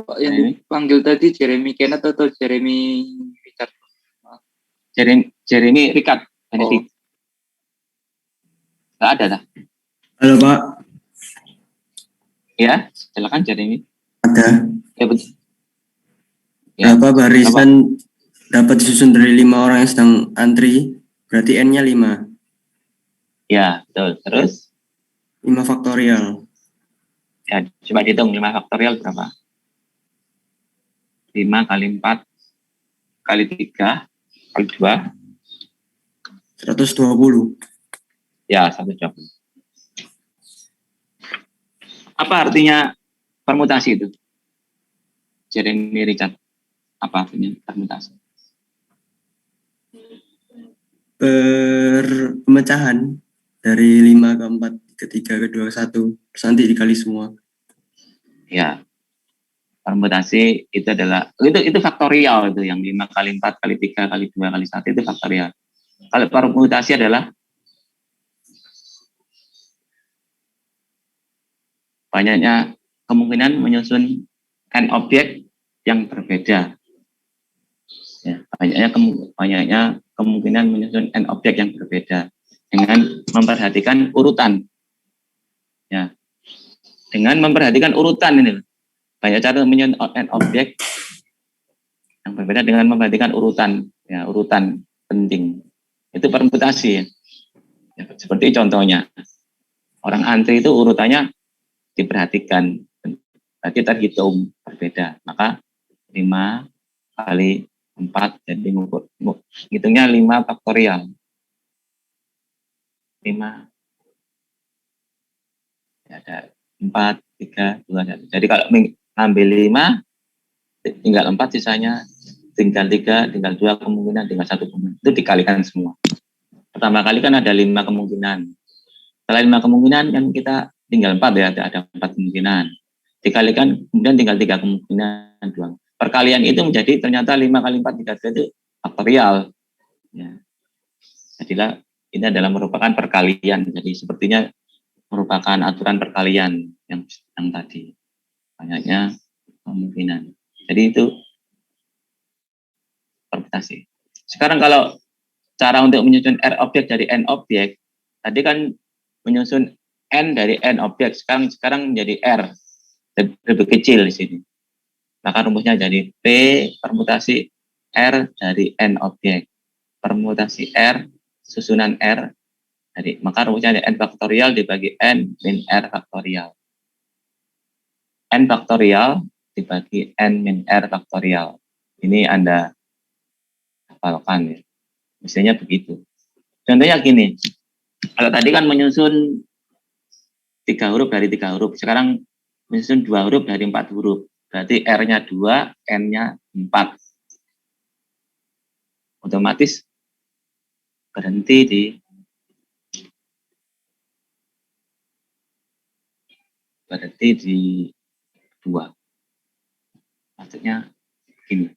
Pak, yang dipanggil tadi Jeremy Kenneth atau Jeremy Richard? Jeremy Rikat, Benedik. Nggak ada dah. Halo Pak. Ya, silakan Jeremy. Ada. Ya betul. Ya. Berapa barisan dapat disusun dari 5 orang yang sedang antri? Berarti N-nya 5. Ya, betul. Terus? 5 faktorial. Ya, coba dihitung 5 faktorial berapa? 5 kali 4 kali 3 kali 2. 120. Ya, 120. Apa artinya permutasi itu? Jeremy Richard. Apa artinya permutasi? Pemecahan dari 5 ke 4 ke 3 ke 2 ke 1 terus nanti dikali semua. Ya. Permutasi itu adalah itu faktorial itu yang 5 kali 4 kali 3 kali 2 kali 1 itu faktorial. Kalau permutasi adalah banyaknya kemungkinan menyusun n objek yang berbeda. Ya, banyaknya kemungkinan menyusun n objek yang berbeda dengan memperhatikan urutan. Ya. Dengan memperhatikan urutan ini. Banyak cara menyusun n objek yang berbeda dengan memperhatikan urutan, ya, urutan penting. Itu permutasi ya. Ya, seperti contohnya. Orang antri itu urutannya diperhatikan. Berarti terhitung berbeda. Maka 5 kali 4 jadi hitungnya 5 faktorial. 5. Ya, ada 4, 3, 2, 1. Jadi kalau ngambil 5, tinggal 4 sisanya, tinggal 3, tinggal 2 kemungkinan, tinggal 1 kemungkinan. Itu dikalikan semua. Pertama kali kan ada 5 kemungkinan. Setelah 5 kemungkinan kan kita tinggal 4 ya, ada 4 kemungkinan. Dikalikan kemudian tinggal 3 kemungkinan doang. Perkalian itu menjadi ternyata 5 kali 4 3 itu faktorial. Ya. Jadilah ini adalah merupakan perkalian. Jadi sepertinya merupakan aturan perkalian yang tadi. Banyaknya kemungkinan. Jadi itu permutasi. Sekarang kalau cara untuk menyusun R objek dari N objek, tadi kan menyusun N dari N objek, sekarang menjadi R. Lebih kecil di sini. Maka rumusnya jadi P permutasi R dari N objek. Permutasi R, susunan R. Jadi, maka rumusnya ada N faktorial dibagi N min R faktorial. N faktorial dibagi N min R faktorial. Ini Anda hafalkan ya. Misalnya begitu. Contohnya gini, kalau tadi kan menyusun 3 huruf dari 3 huruf, sekarang menyusun 2 huruf dari 4 huruf. Berarti R-nya 2, N-nya 4. Otomatis berhenti di dua. Maksudnya begini.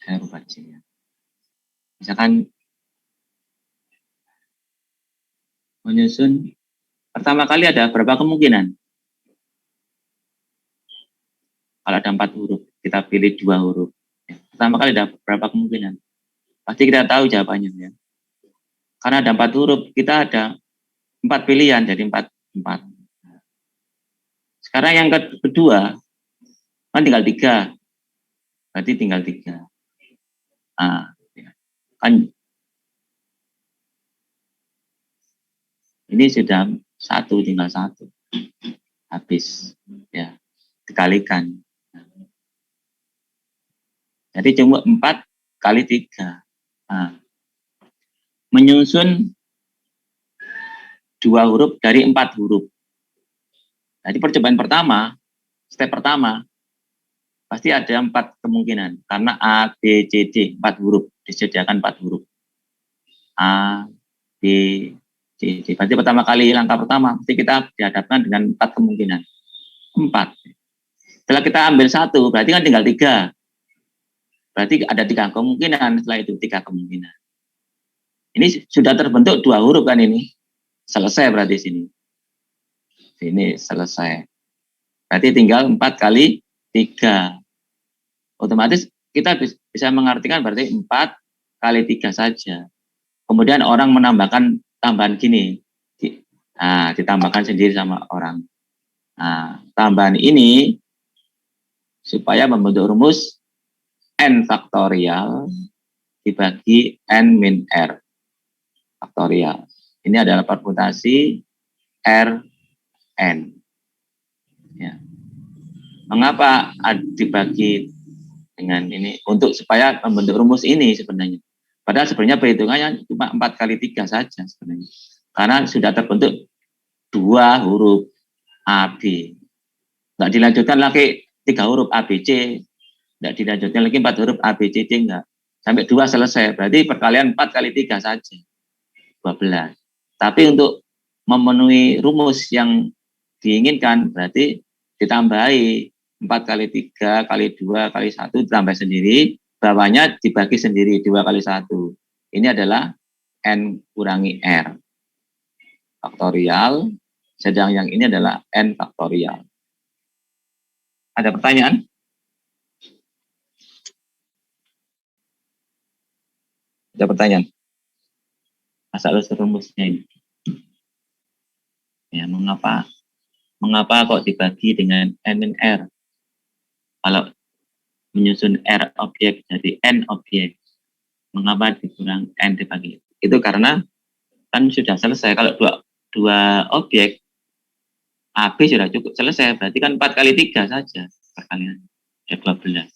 Saya rubah di sini. Misalkan menyusun pertama kali ada berapa kemungkinan? Kalau ada 4 huruf, kita pilih 2 huruf. Pertama kali ada berapa kemungkinan? Pasti kita tahu jawabannya ya. Karena ada 4 huruf, kita ada 4 pilihan, jadi 4. Sekarang yang kedua, kan tinggal 3. Berarti tinggal 3. Kan ini sudah 1, tinggal 1. Habis. Ya, dikalikan. Jadi cuma 4 kali 3. Menyusun 2 huruf dari 4 huruf. Jadi percobaan pertama, step pertama, pasti ada 4 kemungkinan. Karena A, B, C, D, 4 huruf. Disediakan 4 huruf. A, B, C, D. Berarti pertama kali, langkah pertama, pasti kita dihadapkan dengan 4 kemungkinan. 4. Setelah kita ambil 1, berarti kan tinggal 3. Berarti ada 3 kemungkinan, setelah itu 3 kemungkinan. Ini sudah terbentuk 2 huruf kan ini. Selesai berarti sini. Sini selesai. Berarti tinggal 4 kali 3. Otomatis kita bisa mengartikan berarti 4 kali 3 saja. Kemudian orang menambahkan tambahan gini. Ditambahkan sendiri sama orang. Tambahan ini supaya membentuk rumus N faktorial dibagi N min R faktorial. Ini adalah permutasi R N. Ya. Mengapa dibagi dengan ini? Untuk supaya membentuk rumus ini sebenarnya. Padahal sebenarnya perhitungannya cuma 4 kali 3 saja sebenarnya. Karena sudah terbentuk 2 huruf A, B. Nggak dilanjutkan lagi 3 huruf A, B, C. Nggak dilanjutkan lagi 4 huruf A, B, C, D. Enggak. Sampai 2 selesai. Berarti perkalian 4 kali 3 saja. 12. Tapi untuk memenuhi rumus yang diinginkan, berarti ditambahi 4 kali 3 kali 2 kali 1 ditambah sendiri, bawahnya dibagi sendiri 2 kali 1. Ini adalah N kurangi R faktorial, sedang yang ini adalah N faktorial. Ada pertanyaan? Ada pertanyaan? Asal rumusnya ini. Ya, mengapa kok dibagi dengan N min R? Kalau menyusun R objek jadi N objek, mengapa dikurang N dibagi? Itu karena kan sudah selesai. Kalau dua objek AB sudah cukup selesai, berarti kan 4 kali 3 saja perkalian. Ya 12.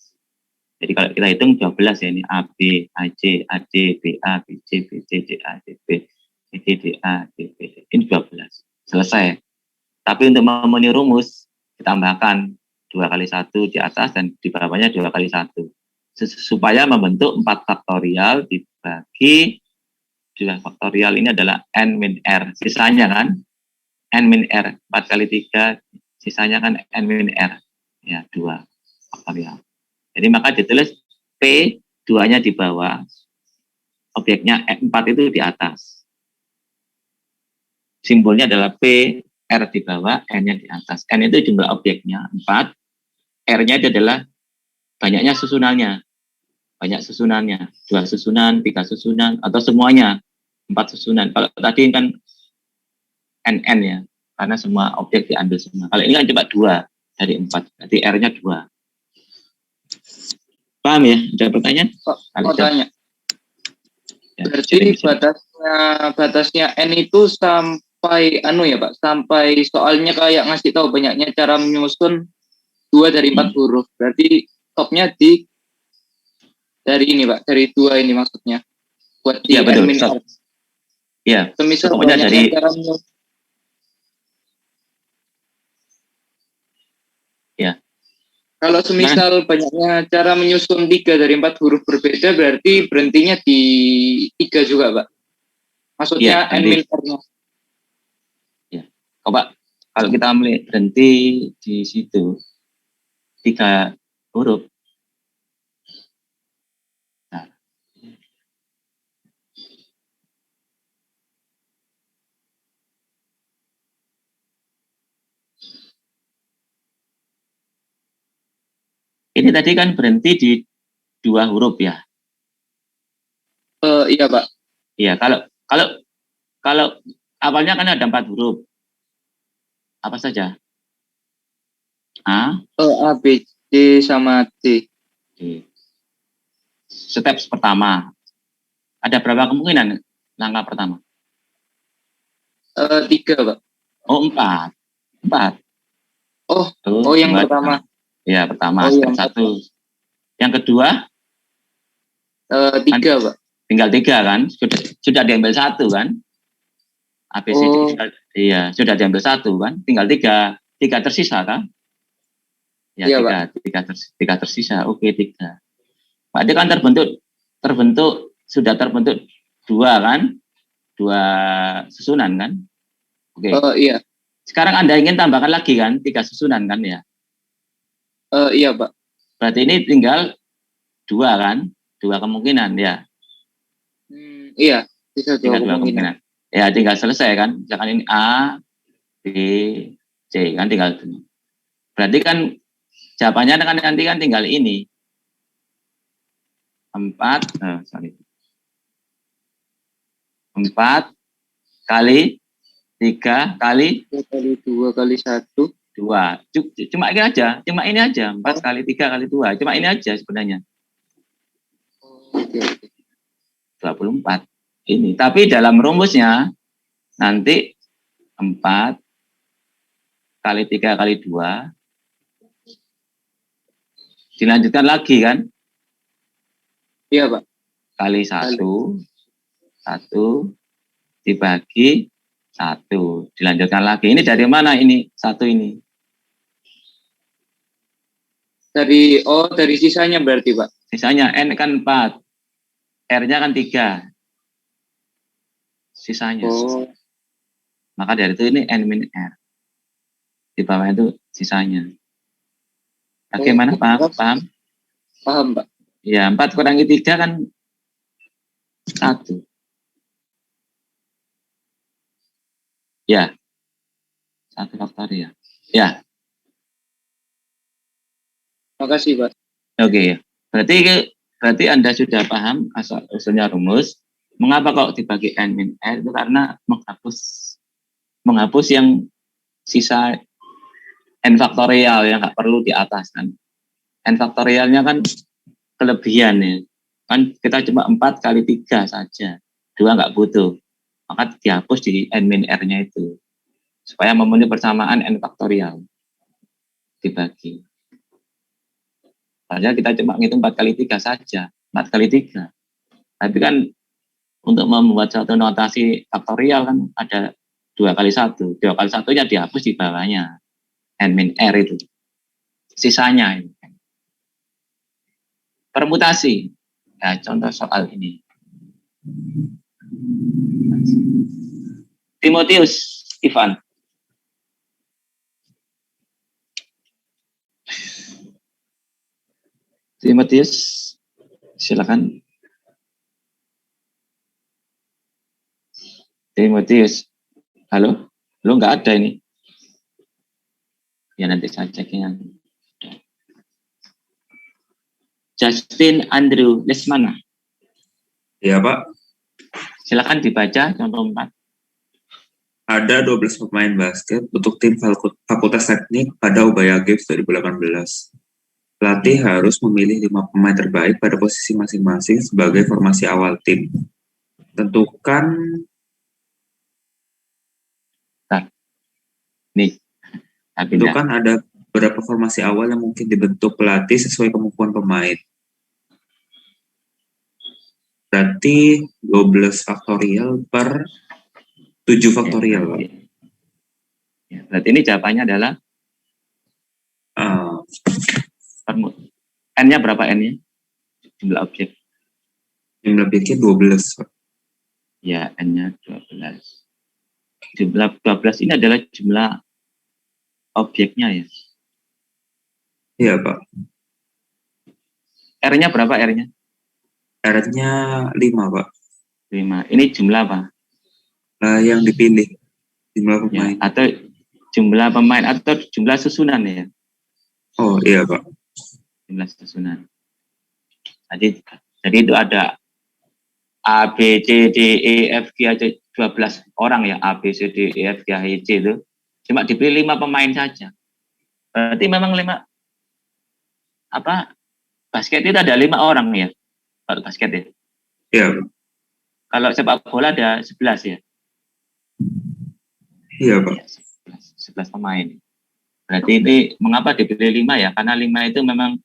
Jadi kalau kita hitung 12 ya, ini AB, AC, AC, BA, BC, BC, DA, DB, DD, DA, DB. Ini 12. Selesai. Tapi untuk memenuhi rumus, ditambahkan 2 kali 1 di atas dan di bawahnya 2 kali 1. Supaya membentuk 4 faktorial dibagi 2 faktorial ini adalah N min R. Sisanya kan N min R. 4 kali 3, sisanya kan N min R. Ya, 2 faktorial. Jadi maka ditulis P, 2-nya di bawah, objeknya 4 itu di atas. Simbolnya adalah P, R di bawah, N-nya di atas. N itu jumlah objeknya, 4. R-nya itu adalah banyaknya susunannya. Banyak susunannya. 2 susunan, 3 susunan, atau semuanya. 4 susunan. Kalau tadi kan NN ya, karena semua objek diambil semua. Kalau ini kan cuma 2 dari 4. Berarti R-nya 2. Paham ya? Ada pertanyaan? Mau tanya. Ya, berarti batasnya N itu sampai ya Pak, sampai soalnya kayak ngasih tahu banyaknya cara menyusun 2 dari 4 huruf. Berarti topnya dari ini Pak, dari 2 ini maksudnya. Buat di Iya betul. NMINR. Iya. Semisal Pokoknya banyaknya dari cara ya. Kalau semisal banyaknya cara menyusun 3 dari 4 huruf berbeda, berarti berhentinya di 3 juga, Pak. Maksudnya Iya, nanti. NMINR-nya. Ya. Pak, kalau kita berhenti di situ 3 huruf. Nah. Ini tadi kan berhenti di 2 huruf ya. Iya, Pak. Iya, kalau awalnya kan ada 4 huruf. Apa saja? A, B, C, sama D. D. Step pertama. Ada berapa kemungkinan langkah pertama? 3, Pak. Oh, 4. Oh, yang pertama. Ya, pertama. Oh, Step 1. Yang kedua? 3, Pak. Tinggal 3 kan? Sudah diambil 1 kan? ABCD. Iya, sudah diambil 1 kan? Tinggal 3 tersisa kan? Ya, iya, 3 tersisa. Oke, 3. Pak, dia kan sudah terbentuk 2 kan? 2 susunan kan? Oke. Iya. Sekarang Anda ingin tambahkan lagi kan? 3 susunan kan ya? Iya, Pak. Berarti ini tinggal 2 kan? 2 kemungkinan ya? Iya, bisa 2 kemungkinan. Ya, tinggal selesai kan? Misalkan ini A, B, C kan tinggal. Berarti kan jawabannya kan nanti kan tinggal ini. 4 kali 3 kali 2 kali 1. 2. Cuma ini aja. 4 kali 3 kali 2. Cuma ini aja sebenarnya. Oke. 24. Ini. Tapi dalam rumusnya nanti 4 kali 3 kali 2 dilanjutkan lagi kan? Iya, Pak. Kali 1 dibagi 1 dilanjutkan lagi. Ini dari mana ini? 1 ini. Dari sisanya berarti, Pak. Sisanya N kan 4. R-nya kan 3. Sisanya. Maka dari itu ini N min R. Di bawah itu sisanya. Bagaimana? Paham? Paham, Pak. Ya, 4 kurangi 3 kan 1. Ya. 1 faktorial. Ya. Makasih, Pak. Oke. Berarti Anda sudah paham asal-usulnya rumus. Mengapa kok dibagi N min R? Itu karena menghapus yang sisa N faktorial yang nggak perlu di atas kan. N faktorialnya kan kelebihan ya. Kan kita cuma 4 kali 3 saja. 2 nggak butuh. Maka dihapus di N min R-nya itu. Supaya memenuhi persamaan N faktorial. Dibagi. Soalnya kita cuma ngitung 4 kali 3 saja. 4 kali 3. Tapi kan untuk membuat satu notasi faktorial kan ada 2 kali 1. 2 kali 1-nya dihapus di bawahnya. N min R itu. Sisanya ini. Permutasi. Ya, contoh soal ini. Timotius Ivan. Timotius, silakan. Timotius, halo? Lo nggak ada ini? Ya nanti saya ceknya. Justin Andrew Lesmana. Ya, Pak. Silakan dibaca contoh 4. Ada 12 pemain basket untuk tim Fakultas Teknik pada Ubaya Games 2018. Pelatih harus memilih 5 pemain terbaik pada posisi masing-masing sebagai formasi awal tim. Tentukan nih. Tentukan ada beberapa formasi awal yang mungkin dibentuk pelatih sesuai kemampuan pemain. Berarti 12 faktorial per 7 faktorial. Ya, berarti ini jawabannya adalah N-nya berapa N-nya? Jumlah objek. Jumlah objeknya 12. Ya, N-nya 12. Jumlah 12 ini adalah jumlah objeknya ya? Iya, Pak. R-nya berapa R-nya? R-nya 5, Pak. 5. Ini jumlah apa? Yang dipilih. Jumlah pemain. Ya, atau jumlah pemain atau jumlah susunan ya? Oh, iya, Pak. Jumlah susunan. Jadi itu ada A, B, C, D, E, F, G aja 12 orang ya, A, B, C, D, E, F, G, H, I, J itu. Cuma dipilih 5 pemain saja. Berarti memang 5 basket itu ada 5 orang ya, kalau basket ya. Iya. Kalau sepak bola ada 11 ya. Iya, Pak. Ya, 11 pemain. Berarti ini mengapa dipilih 5 ya? Karena 5 itu memang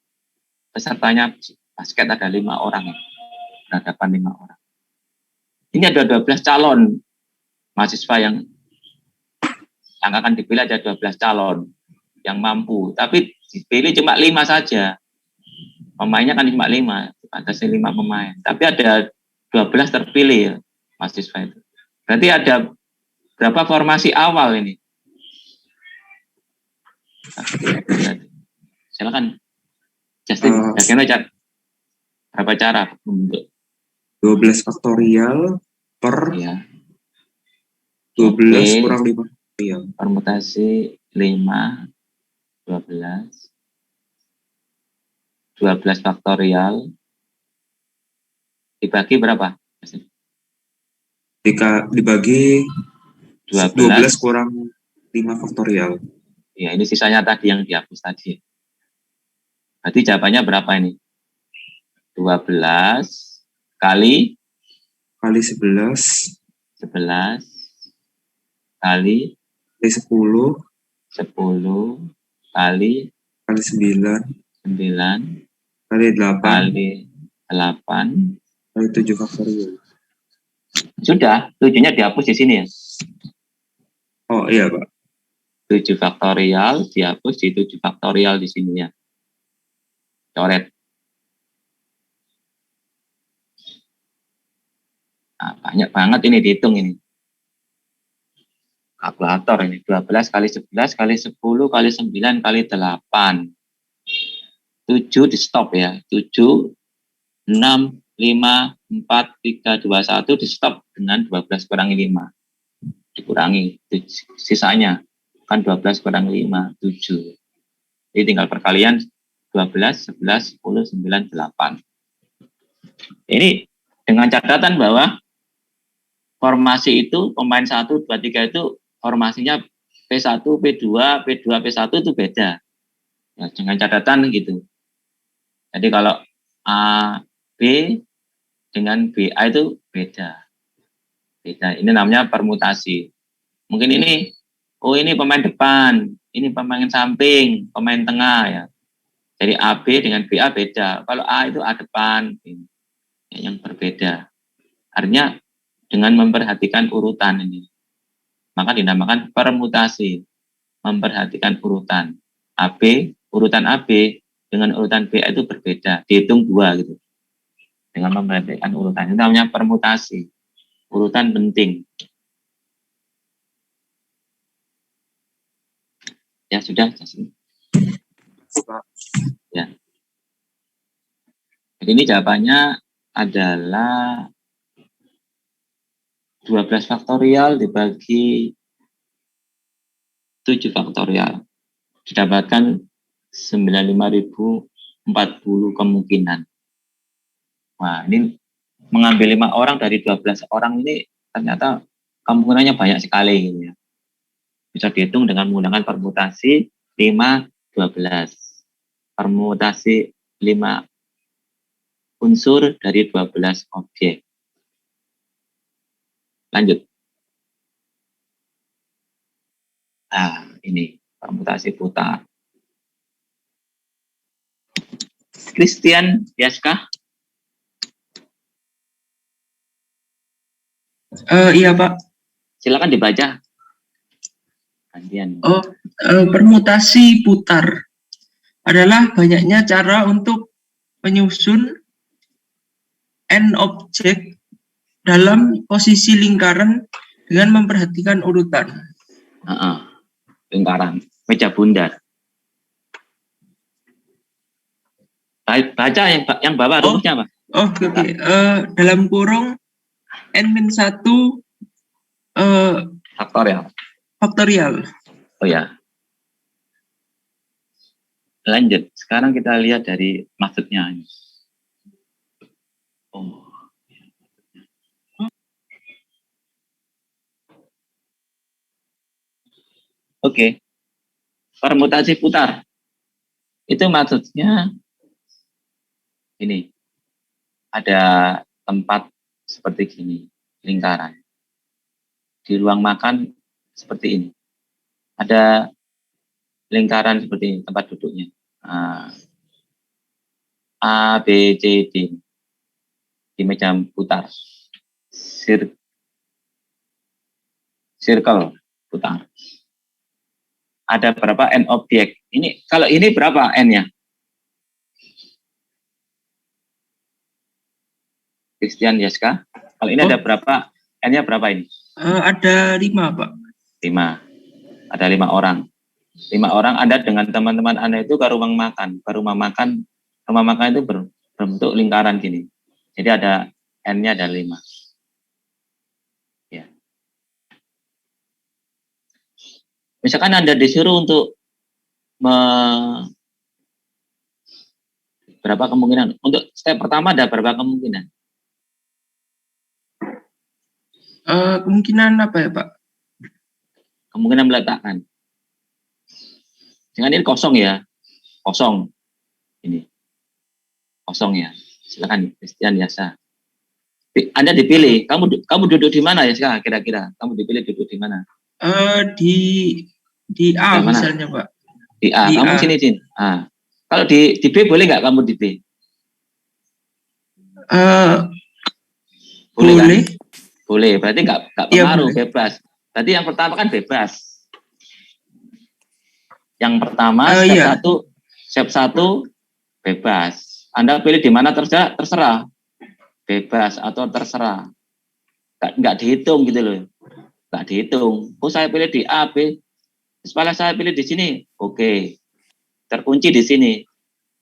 pesertanya basket ada 5 orang ya. Berhadapan 5 orang. Ini ada 12 calon mahasiswa yang akan dipilih, ada 12 calon yang mampu. Tapi dipilih cuma 5 saja. Pemainnya kan cuma 5, dibatasi 5 pemain. Tapi ada 12 terpilih ya, mahasiswa itu. Berarti ada berapa formasi awal ini? Silakan. Justin, bagaimana berapa cara membentuk? 12 faktorial per 12 kurang 5 faktorial. Permutasi 5, 12. 12 faktorial dibagi berapa? Dibagi 12 kurang 5 faktorial. Ya, ini sisanya tadi yang dihapus tadi. Berarti jawabannya berapa ini? 12 kali 11 kali 10 kali 9 kali 8 kali 7 faktorial. Sudah, 7-nya dihapus di sini ya. Oh iya, Pak. 7 faktorial dihapus di 7 faktorial di sini ya. Coret. Nah, banyak banget ini dihitung ini. Kalkulator ini 12 kali 11 kali 10 kali 9 kali 8. 7 di stop ya. 7 6 5 4 3 2 1 di stop dengan 12 kurangi 5. Dikurangi sisanya kan 12 kurangi 5 7. Jadi tinggal perkalian 12 11 10 9 8. Ini dengan catatan bahwa formasi itu pemain 1 2 3 itu formasinya P1 P2 P2 P1 itu beda. Ya, dengan catatan gitu. Jadi kalau A B dengan BA itu beda. Beda. Ini namanya permutasi. Mungkin ini ini pemain depan, ini pemain samping, pemain tengah ya. Jadi AB dengan BA beda. Kalau A itu A depan, yang berbeda. Artinya dengan memperhatikan urutan ini, maka dinamakan permutasi. Memperhatikan urutan AB, urutan AB dengan urutan BA itu berbeda, dihitung 2 gitu. Dengan memperhatikan urutan itu namanya permutasi. Urutan penting. Ya sudah, ya. Jadi ini jawabannya adalah 12 faktorial dibagi 7 faktorial. Didapatkan 95.040 kemungkinan. Wah, ini mengambil 5 orang dari 12 orang ini ternyata kemungkinannya banyak sekali gitu ya. Bisa dihitung dengan menggunakan permutasi 5 12. Permutasi 5 unsur dari 12 objek. Lanjut. Nah, ini permutasi putar. Christian Yaska? Iya Pak. Silakan dibaca. Gantian. Permutasi putar adalah banyaknya cara untuk menyusun n objek dalam posisi lingkaran dengan memperhatikan urutan. Lingkaran, meja bundar. Baca yang bawah rumusnya, Pak. Oke. Dalam kurung n-1 faktorial. Oh ya. Lanjut. Sekarang kita lihat dari maksudnya. Oke. Permutasi putar. Itu maksudnya ini. Ada tempat seperti gini, lingkaran. Di ruang makan seperti ini. Ada lingkaran seperti ini, tempat duduknya. A, B, C, D. Di meja putar. Circle putar. Ada berapa n objek? Ini kalau ini berapa n-nya? Christian Yaska. Kalau ini ada berapa n-nya berapa ini? Ada 5, Pak. 5. Ada 5 orang. 5 orang Anda dengan teman-teman Anda itu ke rumah makan. Ke rumah makan itu berbentuk lingkaran gini. Jadi ada n-nya ada 5. Ya. Misalkan Anda disuruh untuk berapa kemungkinan? Untuk step pertama ada berapa kemungkinan? Kemungkinan apa ya, Pak? Kemungkinan meletakkan. Jangan ini kosong ya. Kosong. Ini. Kosong ya. Silakan Christian Yasa. Anda dipilih. Kamu duduk di mana ya sekarang kira-kira? Kamu dipilih duduk di mana? Di A misalnya, Pak. Di A. Kamu sini. Kalau di B boleh nggak kamu di B? Boleh. Kan? Boleh. Berarti nggak pengaruh, ya, bebas. Berarti yang pertama kan bebas. Yang pertama step 1 bebas. Anda pilih di mana terserah. Bebas atau terserah. Nggak dihitung gitu loh. Nggak dihitung. Saya pilih di A, B. Setelah saya pilih di sini, oke. Terkunci di sini.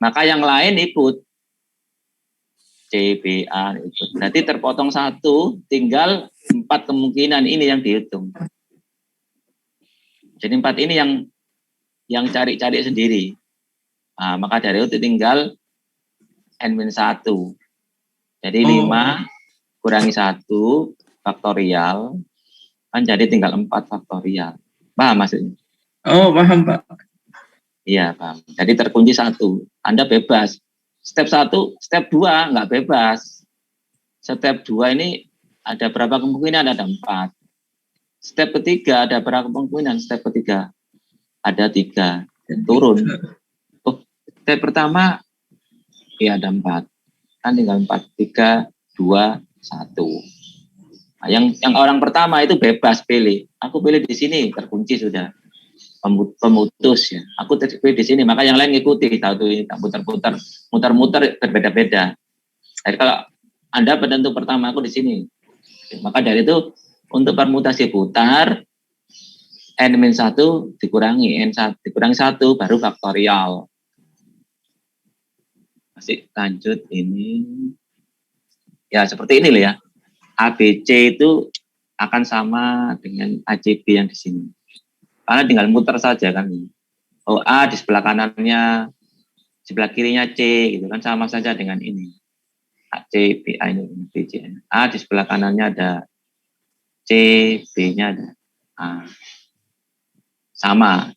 Maka yang lain ikut. C, B, A ikut. Berarti terpotong 1, tinggal 4 kemungkinan ini yang dihitung. Jadi 4 ini yang cari-cari sendiri. Maka dari itu tinggal n-1. Jadi 5 kurangi 1 faktorial kan jadi tinggal 4 faktorial. Paham maksudnya? Oh, paham, Pak. Iya, paham. Jadi terkunci 1. Anda bebas. Step 1, step 2 nggak bebas. Step 2 ini ada berapa kemungkinan? Ada 4. Step ketiga ada berapa kemungkinan? Step ketiga ada 3. Turun. Step pertama ya ada 4. Kan tinggal 4, 3, 2, 1. Nah, yang orang pertama itu bebas pilih. Aku pilih di sini, terkunci sudah. Pemutus ya. Aku pilih di sini, maka yang lain ngikuti. Tahu ini putar-putar, muter-muter berbeda-beda. Jadi kalau Anda penentu pertama aku di sini. Maka dari itu untuk permutasi putar n-1 dikurangi n1 dikurangi 1 baru faktorial. Masih lanjut ini. Ya seperti ini loh ya. ABC itu akan sama dengan ACB yang di sini. Karena tinggal muter saja kan. Oh A di sebelah kanannya, sebelah kirinya C gitu kan sama saja dengan ini. C, B, A ini B, C. A di sebelah kanannya ada C, B-nya ada A. Sama,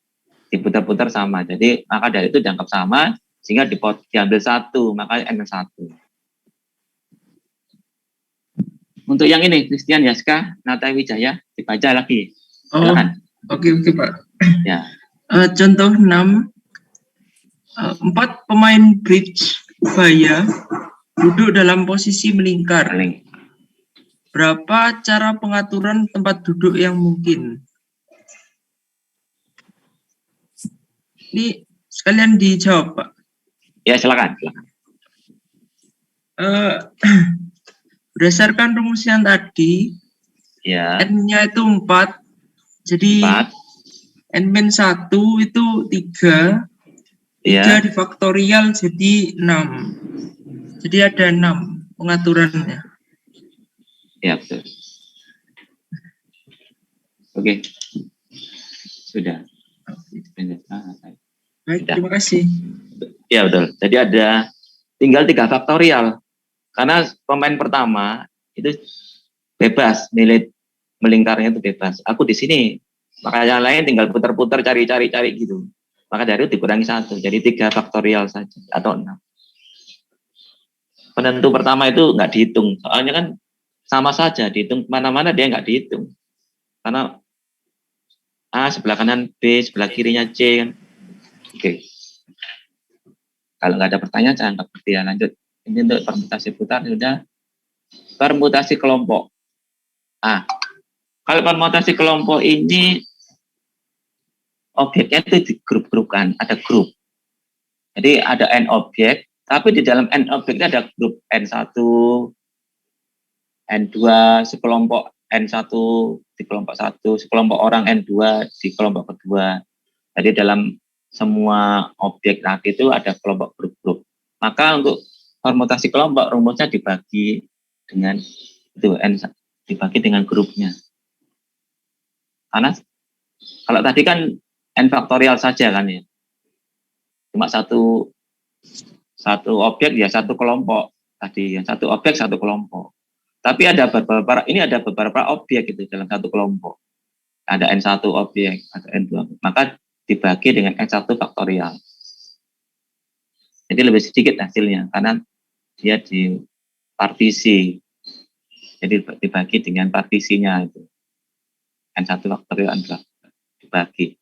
diputar-putar sama. Jadi maka dari itu dianggap sama sehingga diambil 1, maka N1. Untuk yang ini Christian Yaska, Nata Wijaya dibaca lagi. Silakan. Oke Pak. Ya. Contoh 6, 4 pemain bridge Ubaya duduk dalam posisi melingkar. Paling Berapa cara pengaturan tempat duduk yang mungkin? Ini sekalian dijawab, Pak. ya silakan. Eh, berdasarkan rumus yang tadi, Ya, N-nya itu 4, jadi 4. N-1 itu 3, 3 Ya, difaktorial jadi 6. Jadi ada 6 pengaturannya. ya betul. Oke, sudah. Baik, Sudah. terima kasih. Ya betul. Jadi ada tinggal 3 faktorial. Karena pemain pertama itu bebas milih melingkarnya itu bebas. Aku di sini, maka yang lain tinggal putar-putar cari gitu. Maka dari itu dikurangi 1. Jadi 3 faktorial saja atau 6. Penentu pertama itu nggak dihitung. Soalnya kan sama saja dihitung mana-mana dia nggak dihitung. Karena A sebelah kanan B, sebelah kirinya C kan. Oke. Kalau nggak ada pertanyaan saya anggap ya lanjut. Ini untuk permutasi putar sudah. Permutasi kelompok. Kalau permutasi kelompok ini objeknya itu digrup-grupkan, ada grup. Jadi ada n objek, tapi di dalam n objek itu ada grup n1, n2, sekelompok n1 di kelompok 1, sekelompok orang n2 di kelompok kedua. Jadi dalam semua objek tadi itu ada kelompok grup-grup. Maka untuk permutasi kelompok rumusnya dibagi dengan itu n dibagi dengan grupnya. Karena kalau tadi kan n faktorial saja kan ya. Cuma satu objek ya satu kelompok tadi, yang satu objek satu kelompok. Tapi ada beberapa objek itu dalam satu kelompok. Ada n1 objek, ada n2. Maka dibagi dengan n1 faktorial. Jadi lebih sedikit hasilnya karena dia di partisi. Jadi dibagi dengan partisinya itu. N1 faktorial n2 dibagi.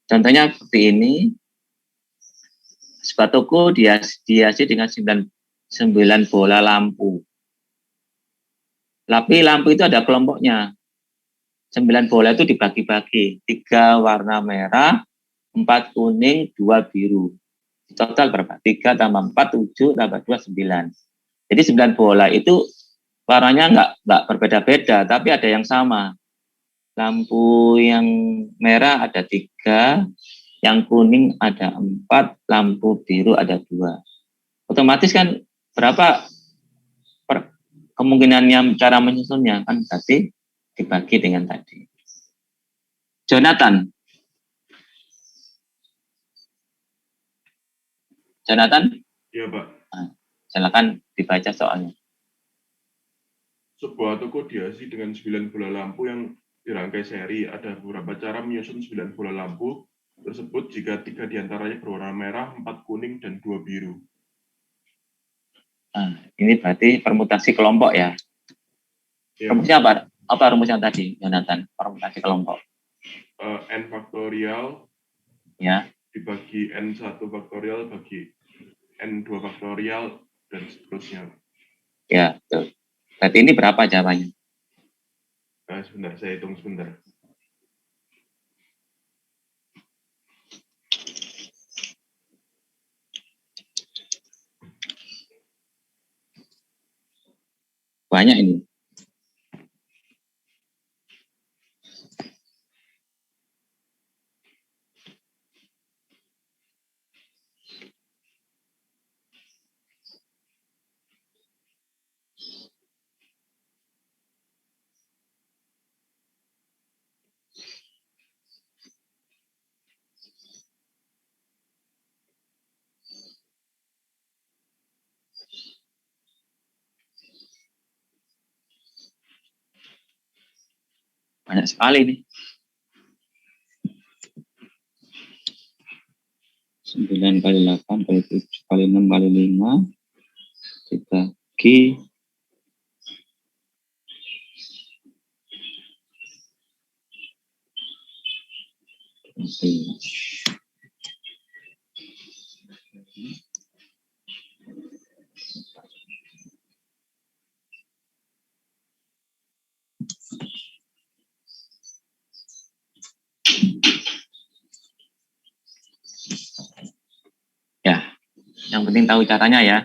Contohnya seperti ini. Sebuah toko dihiasi dengan 9 bola lampu. Tapi lampu itu ada kelompoknya. 9 bola itu dibagi-bagi. 3 warna merah, 4 kuning, 2 biru. Total berapa? 3 tambah 4, 7, tambah 2, 9. Jadi 9 bola itu warnanya nggak berbeda-beda, tapi ada yang sama. Lampu yang merah ada 3, yang kuning ada 4, lampu biru ada 2. Otomatis kan berapa kemungkinannya cara menyusunnya kan berarti dibagi dengan tadi. Jonathan, Iya, Pak. silakan dibaca soalnya. Sebuah toko dihiasi dengan 9 bola lampu yang dirangkai seri. Ada beberapa cara menyusun 9 bola lampu tersebut jika 3 diantaranya berwarna merah, 4 kuning, dan 2 biru. Nah, ini berarti permutasi kelompok ya. Ya. Rumusnya apa? Apa rumusnya tadi, Jonathan? Permutasi kelompok. N faktorial ya dibagi N1 faktorial bagi N2 faktorial dan seterusnya. Ya, betul. Berarti ini berapa jawabannya? Sebentar, saya hitung sebentar. Banyak ini. Banyak sekali nih. 9 kali 8 kali 7 kali 6 kali 5 dibagi penting tahu caranya ya.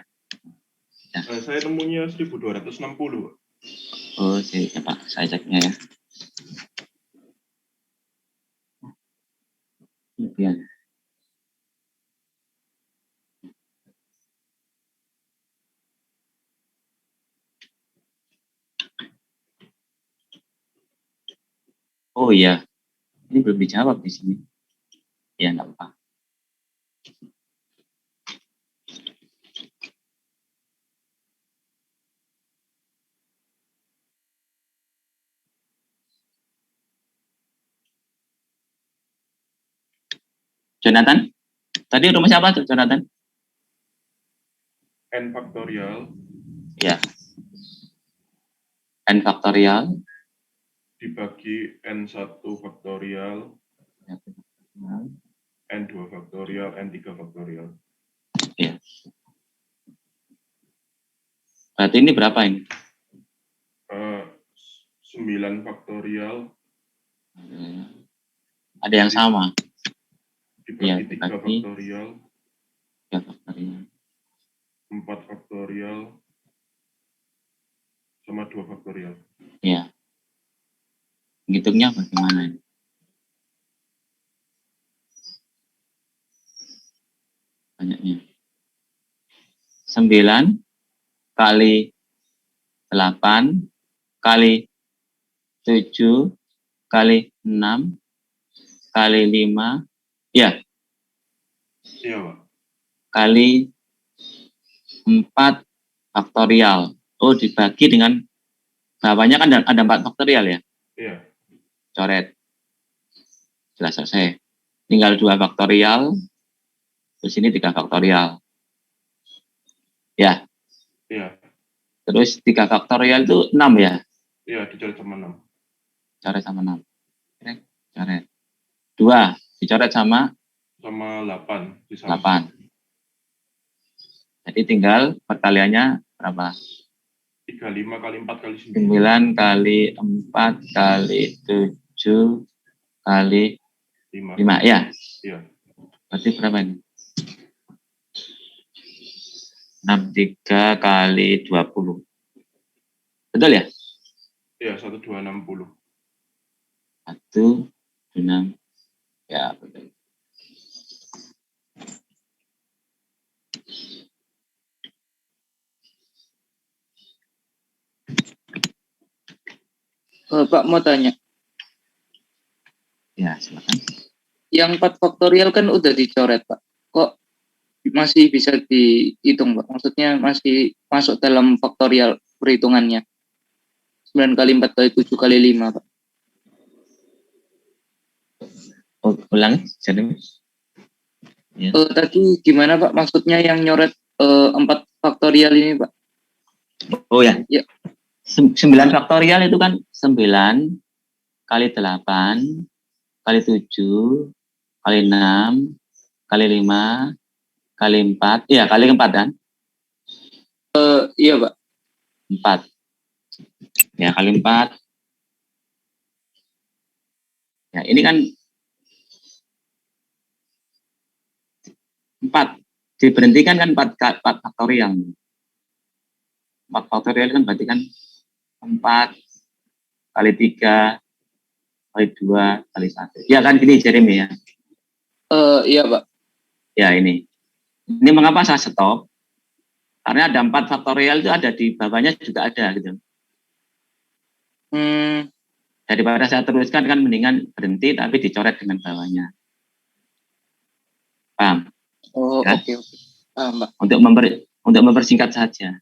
Saya temunya 1260. Oh, Pak, saya ceknya ya. Kemudian. Oh iya, ini belum dijawab di sini. Ya, nggak apa-apa. Jonathan, tadi rumus apa tuh, Jonathan? N faktorial Ya. N faktorial dibagi N1 faktorial, N2 faktorial, N3 faktorial. Ya. Berarti ini berapa ini? 9 faktorial. Ada yang sama. Dibagi Ya, 3 faktorial. 3 faktorial. 4 faktorial. Sama 2 faktorial. Ya. Hitungnya bagaimana? Banyaknya. 9 kali 8 kali 7 kali 6 kali 5. Ya. Iya, Pak. Kali 4 faktorial. Oh, dibagi dengan bawahnya kan ada 4 faktorial ya? Iya. Coret. Jelas selesai. Tinggal 2 faktorial. Terus ini 3 faktorial. Ya. Iya. Terus 3 faktorial itu 6 ya? Iya, dicoret sama 6. Coret sama 6. Coret. 2 dicoret sama? Sama 8. 8. Jadi tinggal perkaliannya berapa? 35 kali 4 kali 9 kali 4 kali 7 kali 5. Ya? Iya. Berarti berapa ini? 63 kali 20. Betul ya? Iya, 1260. 126. Ya, betul. Pak mau tanya. Ya, silakan. Yang 4 faktorial kan udah dicoret, Pak. Kok masih bisa dihitung, Pak? Maksudnya masih masuk dalam faktorial perhitungannya. 9 kali 4 kali 7 kali 5, Pak. Oh, ulang, jadi. Ya. Tadi gimana, Pak? Maksudnya yang nyoret 4 faktorial ini, Pak? Oh ya. Ya. 9 faktorial itu kan 9 kali 8 kali 7 kali 6 kali 5 kali 4. Iya, kali 4 kan? Iya, Pak. 4. Ya, kali 4. Ya, ini kan 4. Diberhentikan kan 4 faktorial. 4 faktorial kan berarti kan 4 kali 3 kali 2 kali 1. Ya kan gini Jeremy ya? Iya, Pak. Ya ini. Ini mengapa saya stop? Karena ada 4 faktorial itu ada di bawahnya juga ada gitu. Daripada saya teruskan kan mendingan berhenti tapi dicoret dengan bawahnya. Paham? Oh, ya? Oke. Paham, Pak. Untuk mempersingkat saja.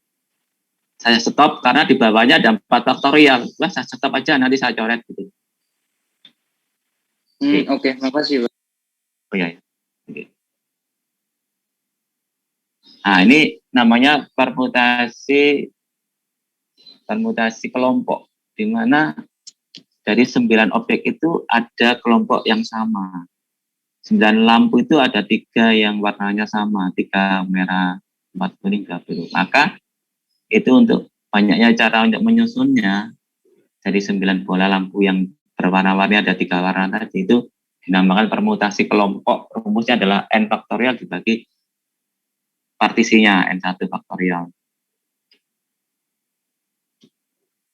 Saya stop karena di bawahnya ada 4 faktorial. Wah, saya stop aja nanti saya coret gitu. Oke, makasih, Pak. Oh ya. Oke. Nah, ini namanya permutasi kelompok, di mana dari 9 objek itu ada kelompok yang sama. 9 lampu itu ada 3 yang warnanya sama, 3 merah, 4 kuning, 2 biru. Maka itu untuk banyaknya cara untuk menyusunnya, dari 9 bola lampu yang berwarna-warni ada 3 warna tadi itu dinamakan permutasi kelompok. Rumusnya adalah n faktorial dibagi partisinya N1 faktorial.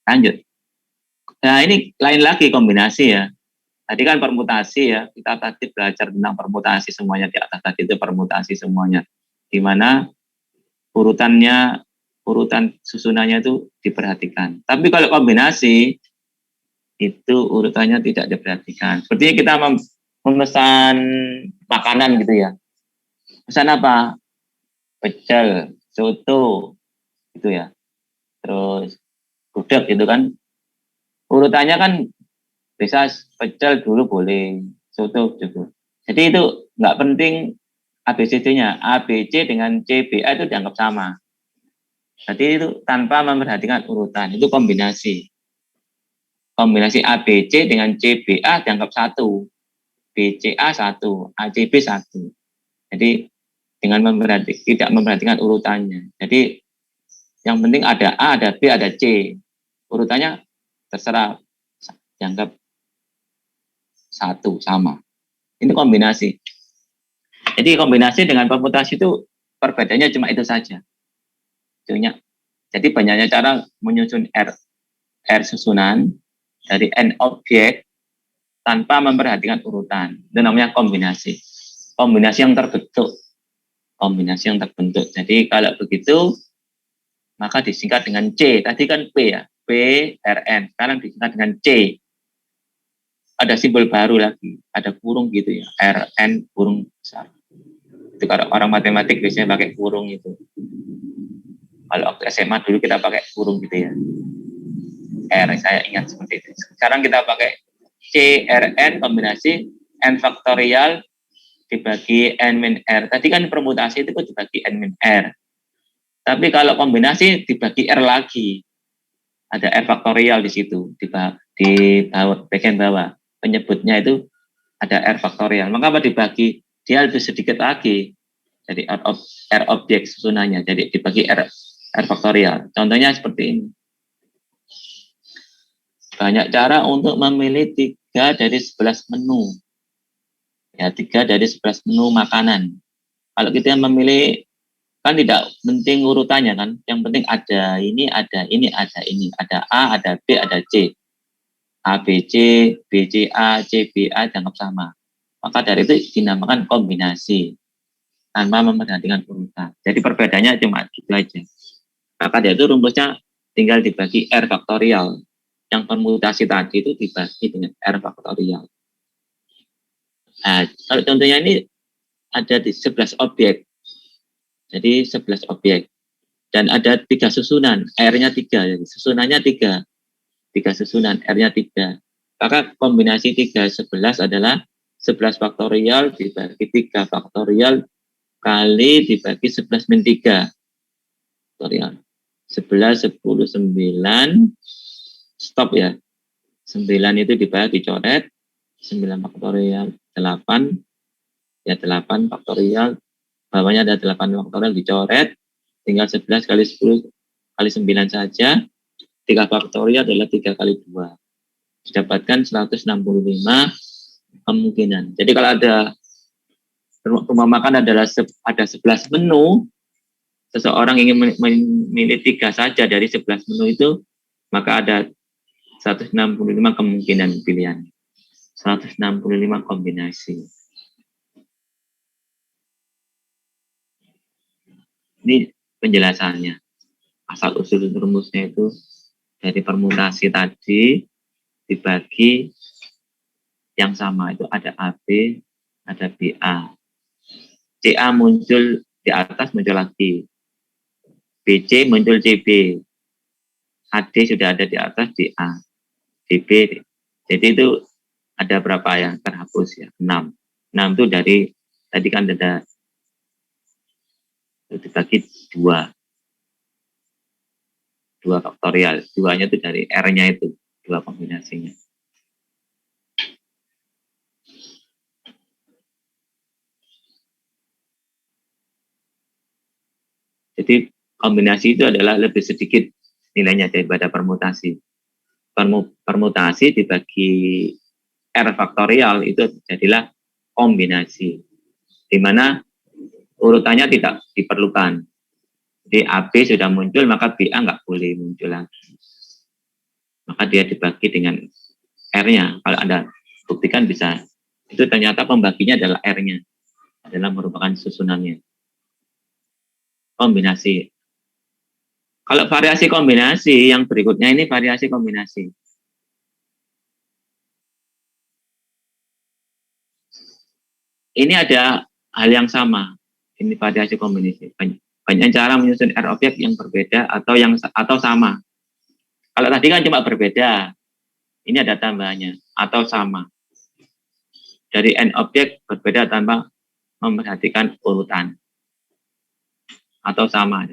Lanjut. Nah, ini lain lagi kombinasi ya. Tadi kan permutasi ya, kita tadi belajar tentang permutasi semuanya di atas tadi itu permutasi semuanya. Di mana urutan susunannya itu diperhatikan. Tapi kalau kombinasi itu urutannya tidak diperhatikan. Sepertinya kita memesan makanan gitu ya. Pesan apa? Pecel, soto, gitu ya. Terus gudeg gitu kan. Urutannya kan bisa pecel dulu boleh, soto juga. Jadi itu nggak penting ABCD-nya. ABC dengan CBA itu dianggap sama. Jadi itu tanpa memperhatikan urutan. Itu kombinasi. Kombinasi ABC dengan CBA dianggap satu. BCA satu, ACB satu. Jadi dengan tidak memperhatikan urutannya. Jadi yang penting ada A, ada B, ada C. Urutannya terserah dianggap satu sama. Ini kombinasi. Jadi kombinasi dengan permutasi itu perbedaannya cuma itu saja. Jadi banyaknya cara menyusun R susunan dari N objek tanpa memperhatikan urutan. Itu namanya kombinasi. Kombinasi yang terbentuk. Kombinasi yang terbentuk. Jadi kalau begitu maka disingkat dengan C. Tadi kan P ya. P, RN. Sekarang disingkat dengan C. Ada simbol baru lagi, ada kurung gitu ya, RN kurung besar. Itu kalau orang matematik biasanya pakai kurung itu. Kalau waktu SMA dulu kita pakai kurung gitu ya. R, saya ingat seperti itu. Sekarang kita pakai CRN kombinasi N faktorial dibagi N min R. Tadi kan permutasi itu dibagi N min R. Tapi kalau kombinasi dibagi R lagi. Ada R faktorial di situ, di bawah, bagian bawah. Penyebutnya itu ada R faktorial. Maka apa dibagi? Dia lebih sedikit lagi. Jadi R objek susunannya. Jadi dibagi R faktorial. Contohnya seperti ini. Banyak cara untuk memilih 3 dari 11 menu. Ya, 3 dari 11 menu makanan. Kalau kita memilih, kan tidak penting urutannya kan. Yang penting ada ini, ada ini, ada ini. Ada A, ada B, ada C. ABC, BCA, CBA dianggap sama. Maka dari itu dinamakan kombinasi tanpa memperhatikan urutan. Jadi perbedaannya cuma itu aja. Maka dari itu rumusnya tinggal dibagi R faktorial. Yang permutasi tadi itu dibagi dengan R faktorial. Nah, kalau contohnya ini ada di 11 objek. Jadi 11 objek. Dan ada 3 susunan, R-nya 3. Jadi susunannya 3. 3 susunan, R-nya 3. Maka kombinasi 3, 11 adalah 11 faktorial dibagi 3 faktorial kali dibagi 11 min 3. Faktorial. 11, 10, 9. Stop ya. 9 itu dibagi dicoret. 9 faktorial 8. Ya 8 faktorial. Bawahnya ada 8 faktorial dicoret. Tinggal 11 kali 10 kali 9 saja. 3 faktorial adalah 3 kali 2. Didapatkan 165 kemungkinan. Jadi kalau ada rumah makan adalah ada 11 menu, seseorang ingin memilih 3 saja dari 11 menu itu, maka ada 165 kemungkinan pilihan. 165 kombinasi. Ini penjelasannya. Asal usul rumusnya itu dari permutasi tadi dibagi yang sama itu ada AB, ada BA. CA muncul di atas, muncul lagi. BC muncul CB. AD sudah ada di atas, DA. DB. Jadi itu ada berapa yang terhapus ya? 6. 6 itu dari, tadi kan ada dibagi 2. 2 faktorial. 2-nya itu dari R-nya itu. 2 kombinasinya. Jadi kombinasi itu adalah lebih sedikit nilainya daripada permutasi. Permutasi dibagi R faktorial itu jadilah kombinasi. Di mana urutannya tidak diperlukan. Jadi AB sudah muncul, maka BA nggak boleh muncul lagi. Maka dia dibagi dengan R-nya. Kalau Anda buktikan bisa. Itu ternyata pembaginya adalah R-nya. Adalah merupakan susunannya. Kombinasi. Kalau variasi kombinasi, yang berikutnya ini variasi kombinasi. Ini ada hal yang sama. Ini variasi kombinasi. Banyak cara menyusun R objek yang berbeda atau sama. Kalau tadi kan cuma berbeda. Ini ada tambahannya atau sama. Dari N objek berbeda tanpa memperhatikan urutan. Atau sama.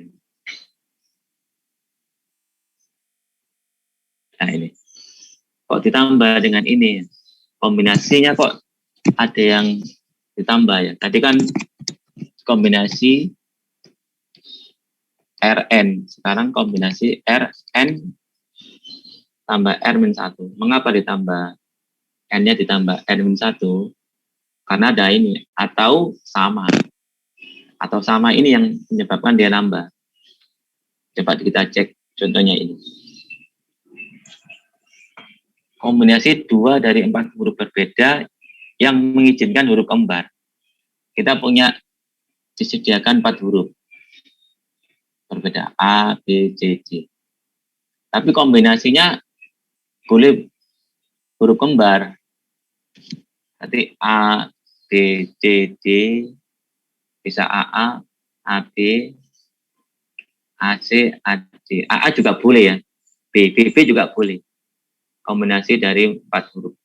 Nah ini. Kok ditambah dengan ini? Kombinasinya kok ada yang ditambah ya. Tadi kan kombinasi Rn. Sekarang kombinasi Rn tambah R-1. Mengapa ditambah? N-nya ditambah R-1? Karena ada ini. Atau sama. Atau sama ini yang menyebabkan dia nambah. Coba kita cek contohnya ini. Kombinasi 2 dari 4 huruf berbeda yang mengizinkan huruf kembar. Kita punya disediakan 4 huruf berbeda, A, B, C, D. Tapi kombinasinya boleh huruf kembar. Nanti A, B, C, D, bisa AA, AB, AC, AD. AA juga boleh ya. B, BB juga boleh. Kombinasi dari 4 huruf.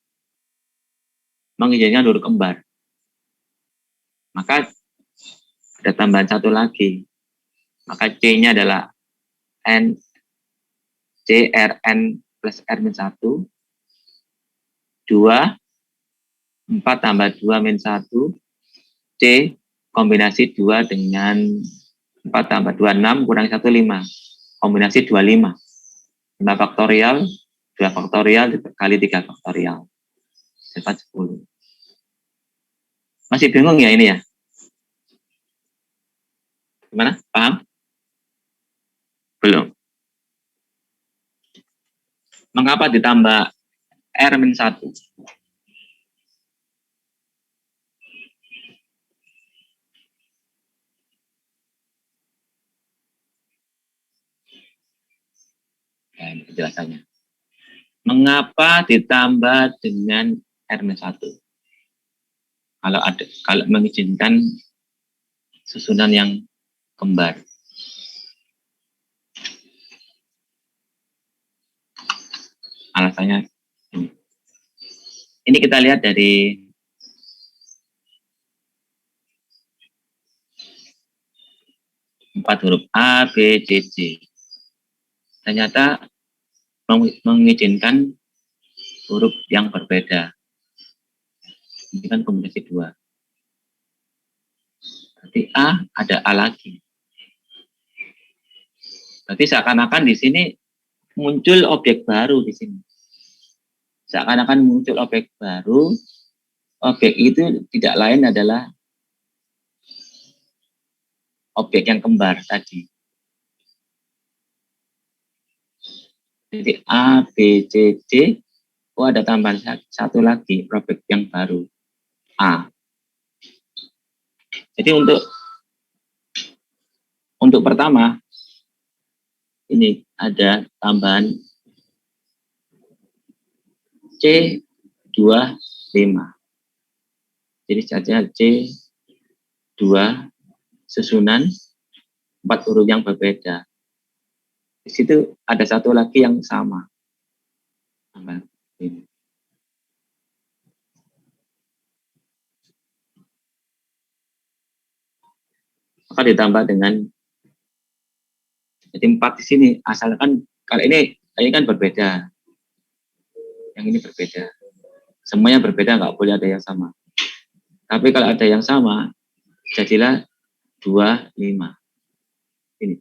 Mengizinkan huruf kembar. Maka ada tambahan satu lagi. Maka C-nya adalah N, C, R, N plus R-1. 2, 4 tambah 2 min 1. C, kombinasi 2 dengan 4 tambah 2, 6, kurang 1, 5. Kombinasi 25. 5 faktorial, 2 faktorial, kali 3 faktorial. Dapat 10. Masih bingung ya ini ya? Gimana? Paham? Belum. Mengapa ditambah R-1? Nah, ini penjelasannya. Mengapa ditambah dengan R-1? Kalau mengizinkan susunan yang kembar. Alasannya ini. Ini kita lihat dari empat huruf A, B, C, D. Ternyata mengizinkan huruf yang berbeda. Ini kan kombinasi 2. Berarti A, ada A lagi. Berarti seakan-akan di sini muncul objek baru di sini. Seakan-akan muncul objek baru, objek itu tidak lain adalah objek yang kembar tadi. Jadi A, B, C, D, ada tambahan satu lagi, objek yang baru, A. Jadi untuk pertama, ini ada tambahan C25. Jadi saja C2 susunan 4 huruf yang berbeda. Di situ ada satu lagi yang sama. Ini. Maka ditambah dengan jadi 4 di sini. Asalkan kalau ini kan berbeda. Yang ini berbeda. Semuanya berbeda, nggak boleh ada yang sama. Tapi kalau ada yang sama, jadilah 25. Ini.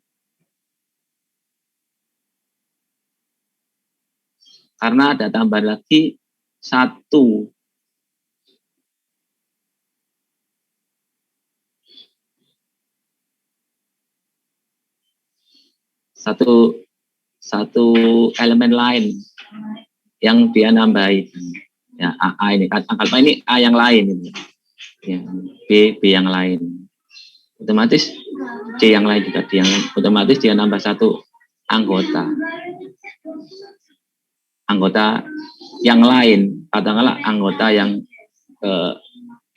Karena ada tambah lagi 1. satu elemen lain yang dia nambahi. Ya, A ini anggap ini A yang lain ini. Ya, B yang lain. Otomatis C yang lain juga otomatis dia nambah satu anggota yang lain, katakanlah anggota yang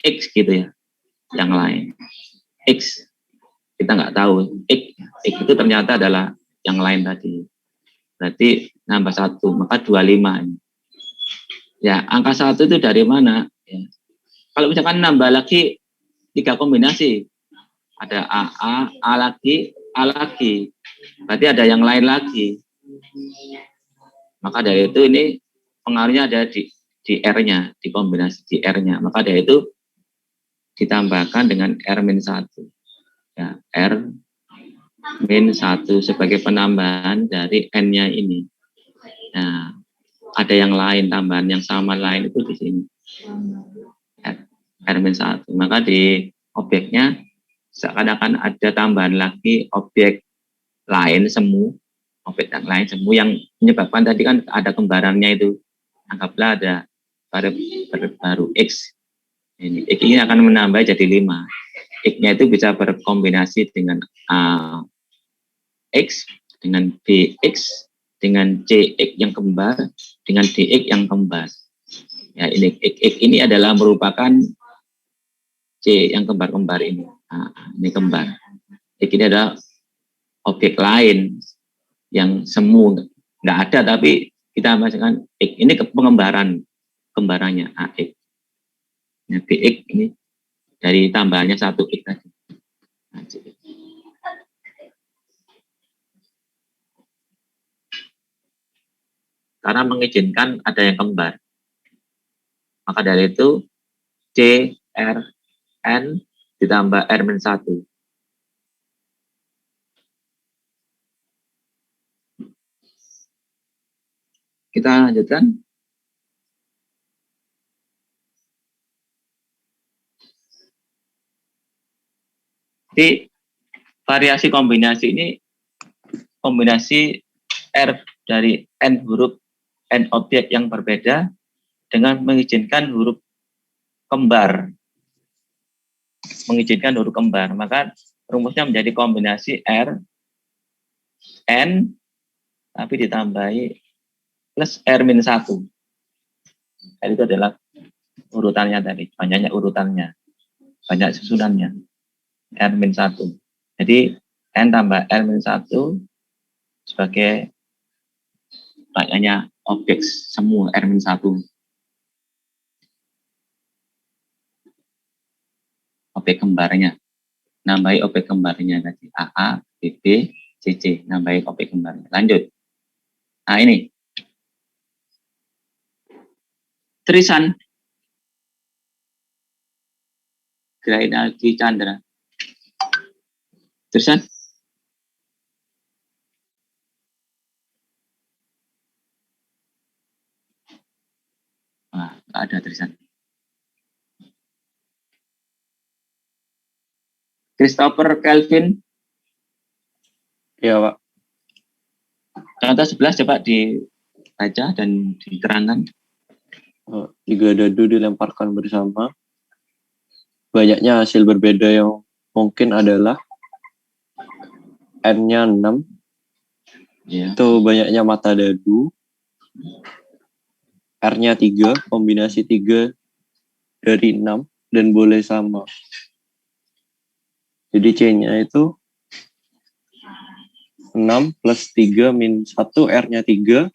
X gitu ya, yang lain X kita nggak tahu X itu ternyata adalah yang lain tadi, berarti nambah satu, maka 25 ini. Ya, angka 1 itu dari mana ya? Kalau misalkan nambah lagi 3 kombinasi, ada A lagi, berarti ada yang lain lagi. Maka dari itu ini pengaruhnya ada di R-nya, di kombinasi di R-nya. Maka dari itu ditambahkan dengan R-1. Ya, R-1 sebagai penambahan dari N-nya ini. Nah, ada yang lain, tambahan yang sama lain itu di sini. R-1. Maka di objeknya seakan-akan ada tambahan lagi objek lain semu, objek yang lain semu yang menyebabkan tadi kan ada kembarannya itu. Anggaplah ada baru X. X ini akan menambah jadi 5. X-nya itu bisa berkombinasi dengan X, dengan BX, dengan CX yang kembar, dengan DX yang kembar. Ya, ini X ini adalah merupakan C yang kembar-kembar ini. Ini kembar. X ini adalah objek lain yang semu nggak ada, tapi kita masukkan X ini ke kembarannya AX. Nah, BX ini dari tambahannya 1 X tadi. Nah, karena mengizinkan ada yang kembar. Maka dari itu C, R, N ditambah R-1. Kita lanjutkan. Jadi variasi kombinasi ini kombinasi R dari N huruf N objek yang berbeda dengan mengizinkan huruf kembar. Mengizinkan huruf kembar. Maka rumusnya menjadi kombinasi R, N, tapi ditambahi plus R-1. Itu adalah urutannya tadi. Banyaknya urutannya. Banyak susunannya. R-1. Jadi N tambah R-1 sebagai banyaknya objek semua R-1. Objek kembarnya. Nambahi objek kembarnya tadi. AA, BB, CC. Nambahi objek kembarnya. Lanjut. Nah ini. Trisan. Grainaldi Chandra. Trisan. Nah, nggak ada Trisan. Christopher Kelvin. Ya, Pak. Contoh 11 coba dibaca dan diterangkan. 3 dadu dilemparkan bersama. Banyaknya hasil berbeda yang mungkin adalah N-nya 6. Ya. Itu banyaknya mata dadu. R-nya 3, kombinasi 3 dari 6 dan boleh sama. Jadi C-nya itu 6 plus 3 min 1, R-nya 3.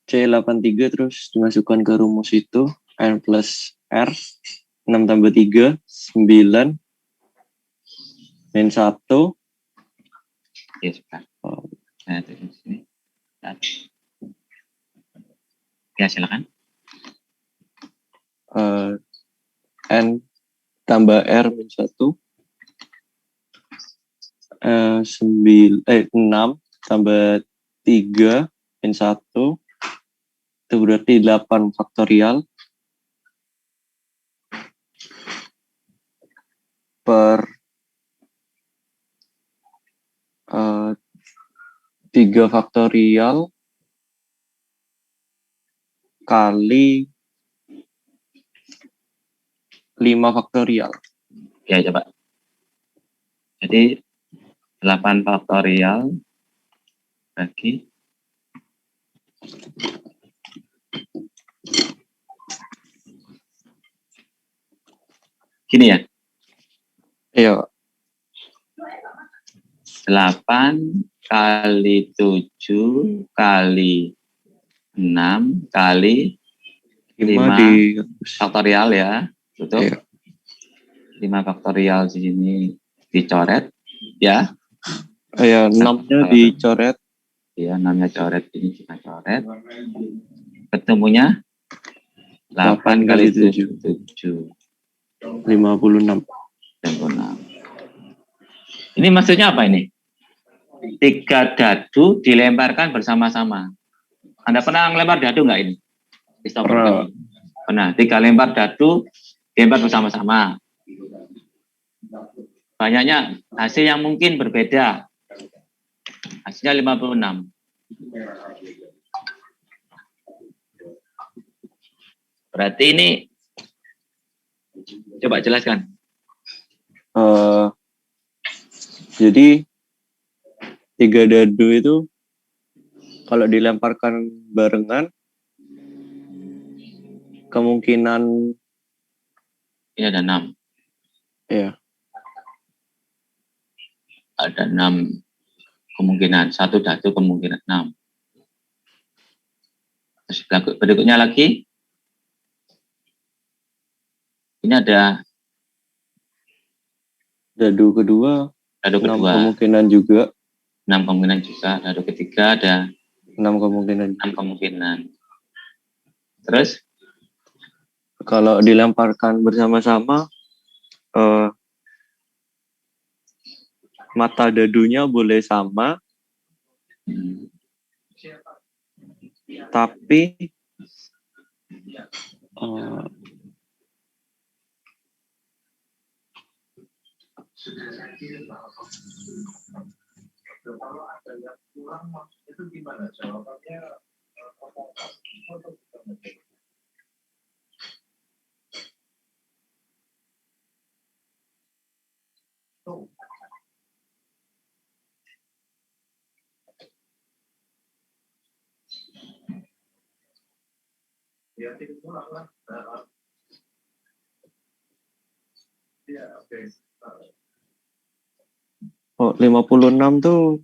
C83 terus dimasukkan ke rumus itu. N plus R. 6 tambah 3, 9. Min 1. Ya, sebentar. Nah, terus ini. Ya, silakan. N tambah R min 1. 6 tambah 3 min 1. Itu berarti 8 faktorial. Per 3 faktorial kali 5 faktorial. Ya, coba. Jadi 8 faktorial bagi gini ya. Iya. 8 kali 7 kali 6 kali 5 faktorial ya. Betul? Iya. 5 faktorial di sini dicoret ya. Iya, 6-nya dicoret. Iya, 6-nya coret, ini kita coret. Ketemunya 8 kali 7. 56. Ini maksudnya apa ini? 3 dadu dilemparkan bersama-sama. Anda pernah ngelempar dadu nggak ini? Pernah. 3 lempar dadu dilempar bersama-sama. Banyaknya hasil yang mungkin berbeda. Hasilnya 56. Berarti ini coba jelaskan. Jadi 3 dadu itu kalau dilemparkan barengan kemungkinan ini ada 6. Iya. Ada 6 kemungkinan. 1 dadu kemungkinan 6. Terus berikutnya lagi. Ini ada dadu kedua. 6 kemungkinan juga. 6 kemungkinan juga. Dadu ketiga ada 6 kemungkinan. 6 kemungkinan. Terus? Kalau dilemparkan bersama-sama, mata dadunya boleh sama, tapi Oh, 56 tuh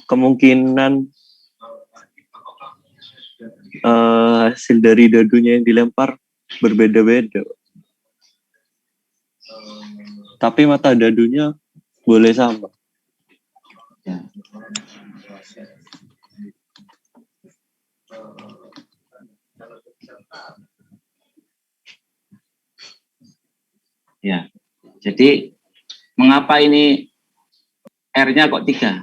kemungkinan hasil dari dadunya yang dilempar berbeda-beda. Tapi mata dadunya boleh sama. Ya, jadi mengapa ini R-nya kok 3?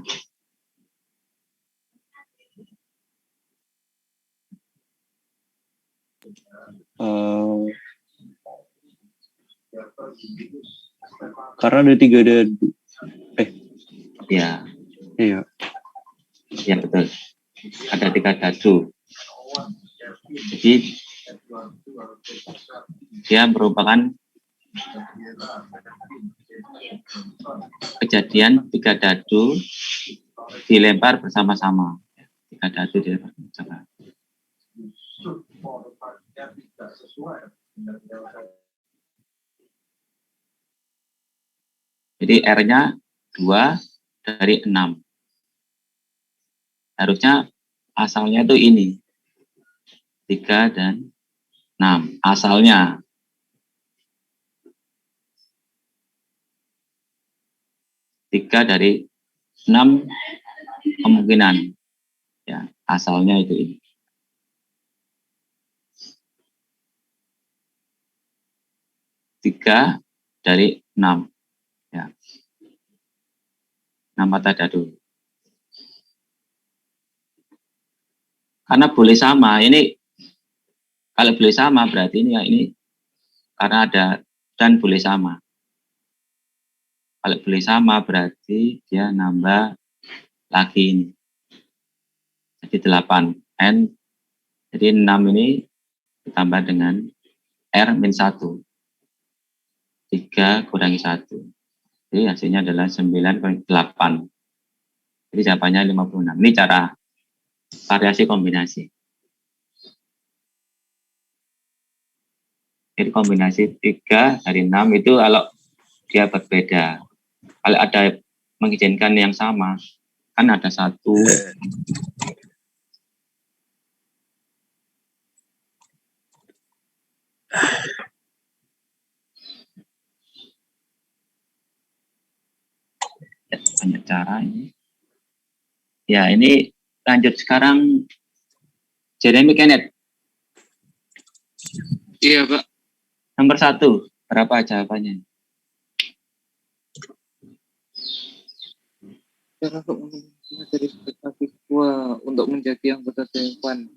Karena ada 3 dadu. Ya. Iya. Ya betul. Ada 3 dadu. Jadi dia merupakan kejadian 3 dadu dilempar bersama-sama. 3 dadu dilempar bersama-sama. Jadi R-nya 2 dari 6. Harusnya asalnya itu ini. 3 dan 6. Asalnya. Tiga dari 6 kemungkinan. Ya, asalnya itu ini. Tiga dari 6. Ya. 6 mata dadu. Karena boleh sama. Ini kalau boleh sama berarti ini karena ada dan boleh sama. Kalau boleh sama berarti dia nambah lagi ini. Jadi 8. N. Jadi 6 ini ditambah dengan R min 1. 3 kurangi 1. Jadi hasilnya adalah 9,8. Jadi jawabannya 56. Ini cara variasi kombinasi. Jadi kombinasi 3 dari 6 itu kalau dia berbeda. Kalau ada mengizinkan yang sama, kan ada 1. Banyak cara ini. Ya, ini lanjut sekarang Jeremy Kenneth. Iya, Pak. Nomor 1, berapa jawabannya? Cara materi siswa untuk menjadi anggota dewan.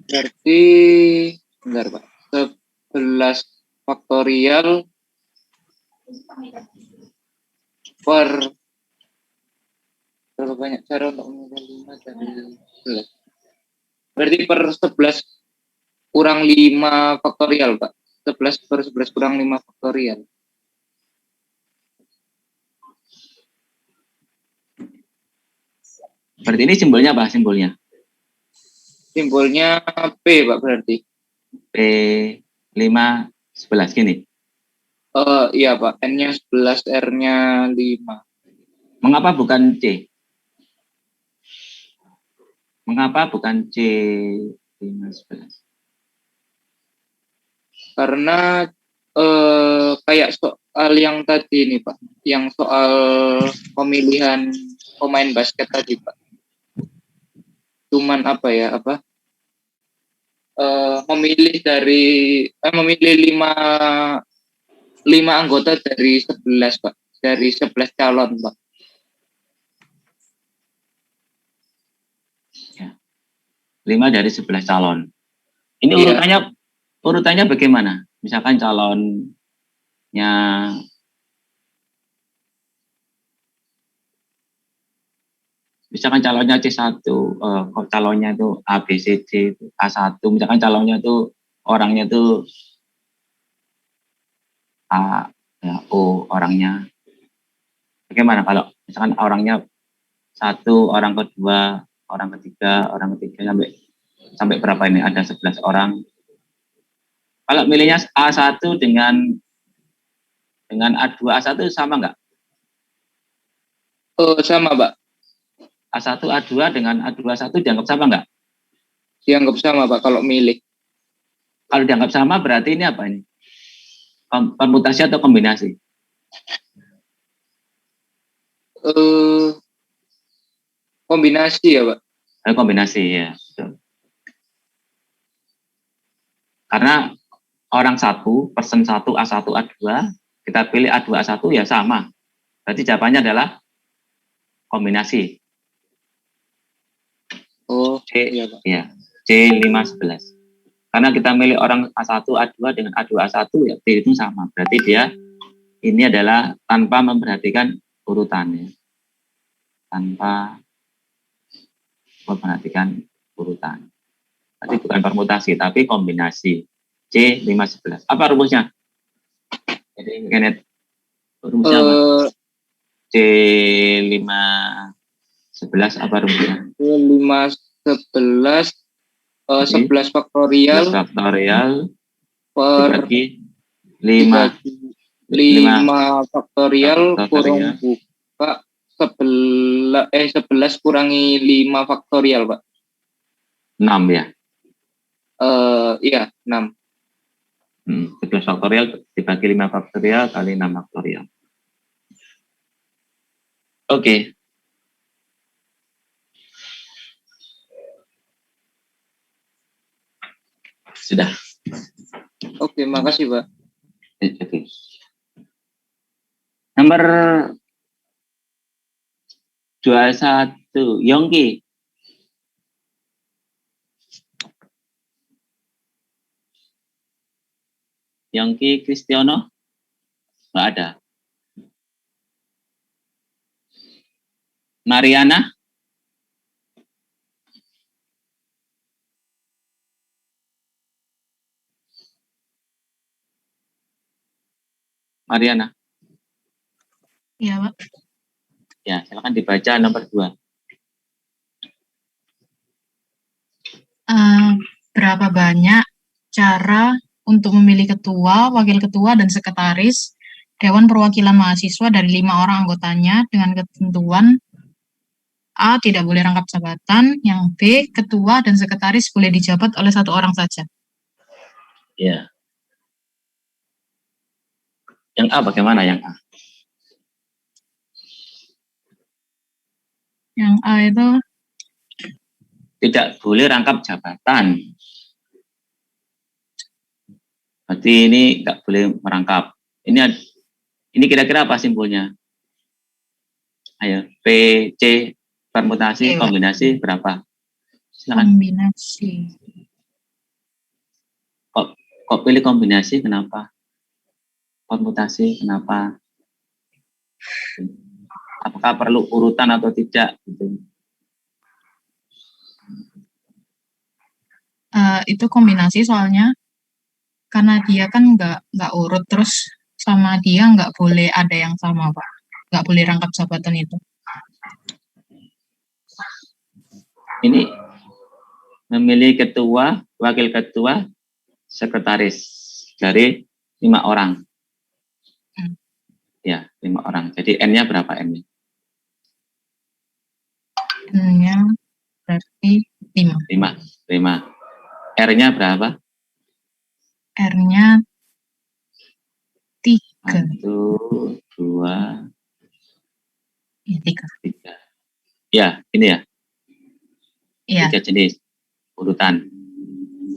Berarti, bentar Pak, 11 faktorial per berapa banyak cara untuk mengambil 5 dari 11. Berarti per 11 kurang 5 faktorial, Pak. 11 per 11 kurang 5 faktorial. Berarti ini simbolnya apa? Simbolnya? Simbolnya P, Pak, berarti. P 5, 11 gini? Iya, Pak. N-nya 11, R-nya 5. Mengapa bukan C? Mengapa bukan C 5, 11? Karena kayak soal yang tadi nih, Pak. Yang soal pemilihan pemain basket tadi, Pak. Cuman memilih 5 anggota dari 11, Pak. Dari 11 calon, Pak. Ya. 5 dari 11 calon. Ini urutannya bagaimana? Misalkan calonnya C1, calonnya itu A, B, C, D, A1, misalkan calonnya itu orangnya itu A, ya, O orangnya. Bagaimana kalau misalkan orangnya 1, orang kedua, orang ketiga sampai berapa ini? Ada 11 orang. Kalau milihnya A1 dengan A2, A1 sama nggak? Sama, Pak. A1, A2 dengan A2, A1 dianggap sama nggak? Dianggap sama, Pak, kalau milih. Kalau dianggap sama berarti ini apa ini? Permutasi atau kombinasi? Kombinasi ya, Pak? Kombinasi, ya. Betul. Karena orang 1, person 1, A1, A2, kita pilih A2, A1 ya sama. Berarti jawabannya adalah kombinasi. C, iya, Pak. Ya, C5, 11. Karena kita milih orang A1, A2 dengan A2, A1 ya itu sama. Berarti dia ini adalah tanpa memperhatikan urutannya. Tanpa memperhatikan urutan. Berarti bukan permutasi, tapi kombinasi. C5, 11. Apa rumusnya? Jadi Kenneth, rumusnya apa? C5, 11 apa rumusnya? C5, 11, 11 faktorial. 11 faktorial dibagi 5 faktorial kurang buka 11 kurangi 5 faktorial, Pak. 6 ya? Iya, 6. 11 faktorial dibagi 5 faktorial kali 6 faktorial. Oke. Sudah. Oke, makasih, Pak. Oke. Nomor 21, Yongki. Yongki Kristiono? Nggak ada. Mariana? Mariana? Iya, Pak. Ya, silakan dibaca nomor 2. Berapa banyak cara untuk memilih ketua, wakil ketua, dan sekretaris Dewan Perwakilan Mahasiswa dari 5 orang anggotanya dengan ketentuan A. Tidak boleh rangkap jabatan, yang B. Ketua dan sekretaris boleh dijabat oleh 1 orang saja. Ya. Yang A bagaimana yang A? Yang A itu Tidak boleh rangkap jabatan. Berarti ini nggak boleh merangkap. Ini kira-kira apa simpulnya? Ayo, P, C, permutasi, kombinasi berapa? Silakan. Kombinasi. Kok pilih kombinasi? Kenapa? Permutasi kenapa? Apakah perlu urutan atau tidak? Gitu. Itu kombinasi soalnya karena dia kan nggak urut, terus sama dia nggak boleh ada yang sama, Pak. Nggak boleh rangkap jabatan itu. Ini memilih ketua, wakil ketua, sekretaris dari 5 orang. Ya, 5 orang. Jadi N-nya berapa N-nya? N-nya berarti 5. 5. R-nya berapa? R-nya 3. 1, 2, ya, 3. Ya, ini ya. Iya. 3 jenis urutan.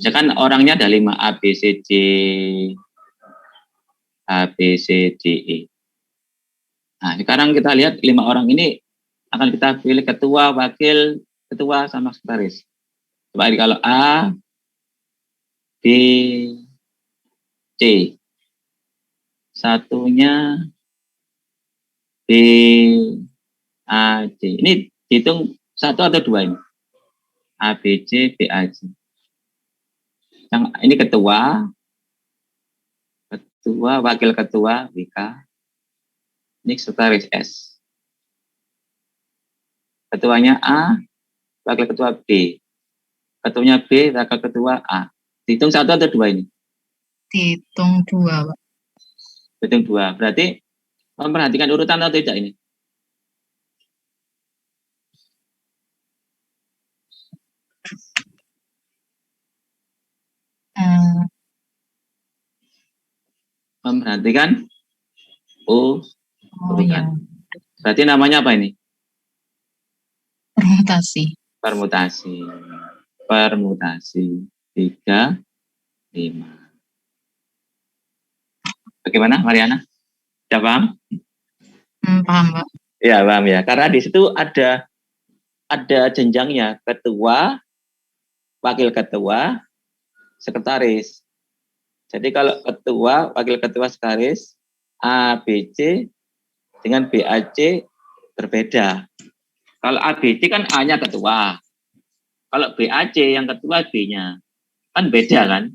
Misalkan orangnya ada 5 A, B, C, D, A, B, C, D, E. Nah, sekarang kita lihat 5 orang ini akan kita pilih ketua, wakil ketua, sama sekretaris. Coba kalau A, B, C. Satunya B, A, C. Ini dihitung 1 atau 2 ini? A, B, C, B, A, C. Yang ini ketua, wakil ketua, WK. Ini sekretaris S. Ketuanya A, wakil ketua B. Ketuanya B, wakil ketua A. Dihitung 1 atau 2 ini? Dihitung 2, Pak. Dihitung 2. Berarti memperhatikan urutan atau tidak ini? Memperhatikan urutan. Ya. Berarti namanya apa ini? Permutasi. Permutasi 3, 5. Bagaimana, Mariana? Sudah paham? Paham, Pak. Ya, paham ya. Karena di situ ada jenjangnya, ketua, wakil ketua, sekretaris. Jadi kalau ketua, wakil ketua, sekretaris, A, B, C dengan B, A, C berbeda. Kalau A, B, C kan A-nya ketua. Kalau B, A, C yang ketua B-nya. Kan beda kan?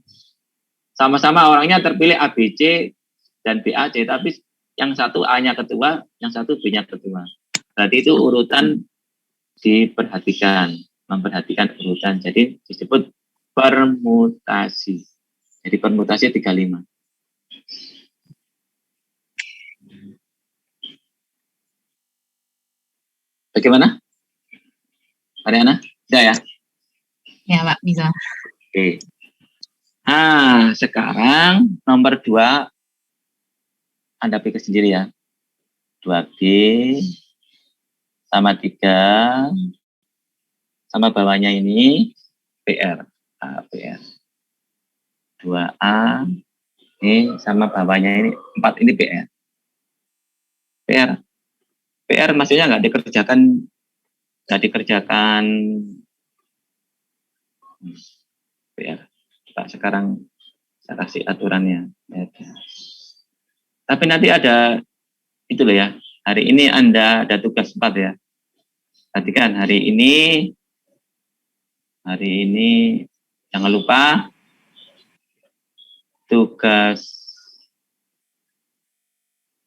Sama-sama orangnya terpilih A, B, C dan B, A, C. Tapi yang satu A-nya ketua, yang satu B-nya ketua. Berarti itu urutan diperhatikan. Memperhatikan urutan. Jadi disebut permutasi. Jadi permutasi 35. Bagaimana? Mariana? Bisa ya? Ya, Pak, bisa. Oke. Nah, sekarang nomor 2 Anda pikir sendiri ya. 2B sama 3 sama bawahnya ini PR. A, PR. 2A ini sama bawahnya ini 4 ini PR. PR maksudnya nggak dikerjakan PR. Kita sekarang Saya kasih aturannya. Tapi nanti ada itu loh ya. Hari ini Anda ada tugas 4 ya. Perhatikan hari ini jangan lupa tugas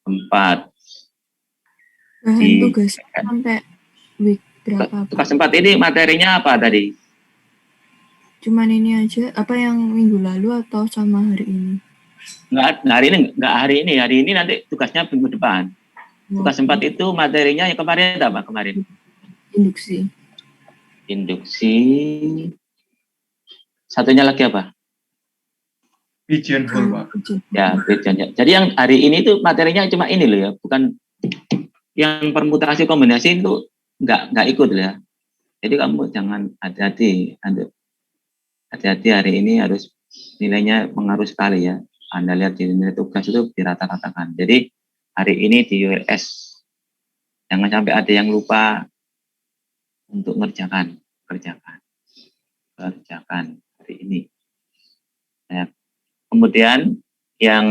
4. Tugas sampai week berapa? Tugas 4 ini materinya apa tadi? Cuman ini aja, apa yang minggu lalu atau sama hari ini? Enggak hari ini nanti tugasnya minggu depan. Tugas 4 itu materinya yang kemarin apa kemarin? Induksi. Satunya lagi apa? Pigeon hole, Pak. Ya, pigeon. Jadi yang hari ini itu materinya cuma ini loh ya, bukan yang permutasi kombinasi itu enggak ikut loh ya. Jadi kamu jangan hati-hati hari ini harus nilainya pengaruh sekali ya. Anda lihat di nilai tugas itu dirata-ratakan. Jadi hari ini di ULS jangan sampai ada yang lupa untuk kerjakan hari ini. Nah, kemudian yang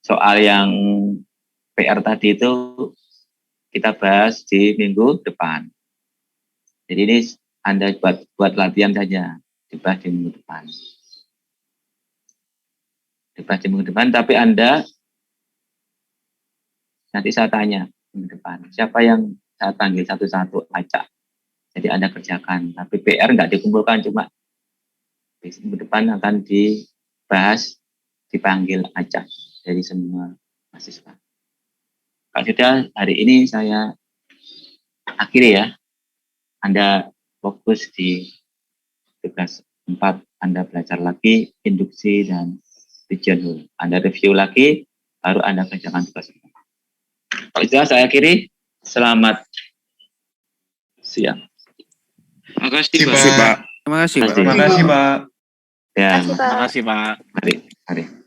soal yang PR tadi itu kita bahas di minggu depan. Jadi ini Anda buat latihan saja, dibahas di minggu depan. Tapi Anda nanti saya tanya minggu depan, siapa yang saya panggil satu-satu acak. Jadi Anda kerjakan, tapi PR nggak dikumpulkan, cuma di minggu depan akan dibahas, dipanggil acak dari semua mahasiswa. Kalau sudah hari ini saya akhiri ya. Anda fokus di tugas 4, Anda belajar lagi induksi dan pigeon hole. Anda review lagi, baru Anda kerjakan tugas 4. Kalau sudah saya akhiri, selamat siang. Terima kasih, Pak. Terima kasih, Pak. Terima kasih, Pak. Ya, Terima kasih, Pak. mari.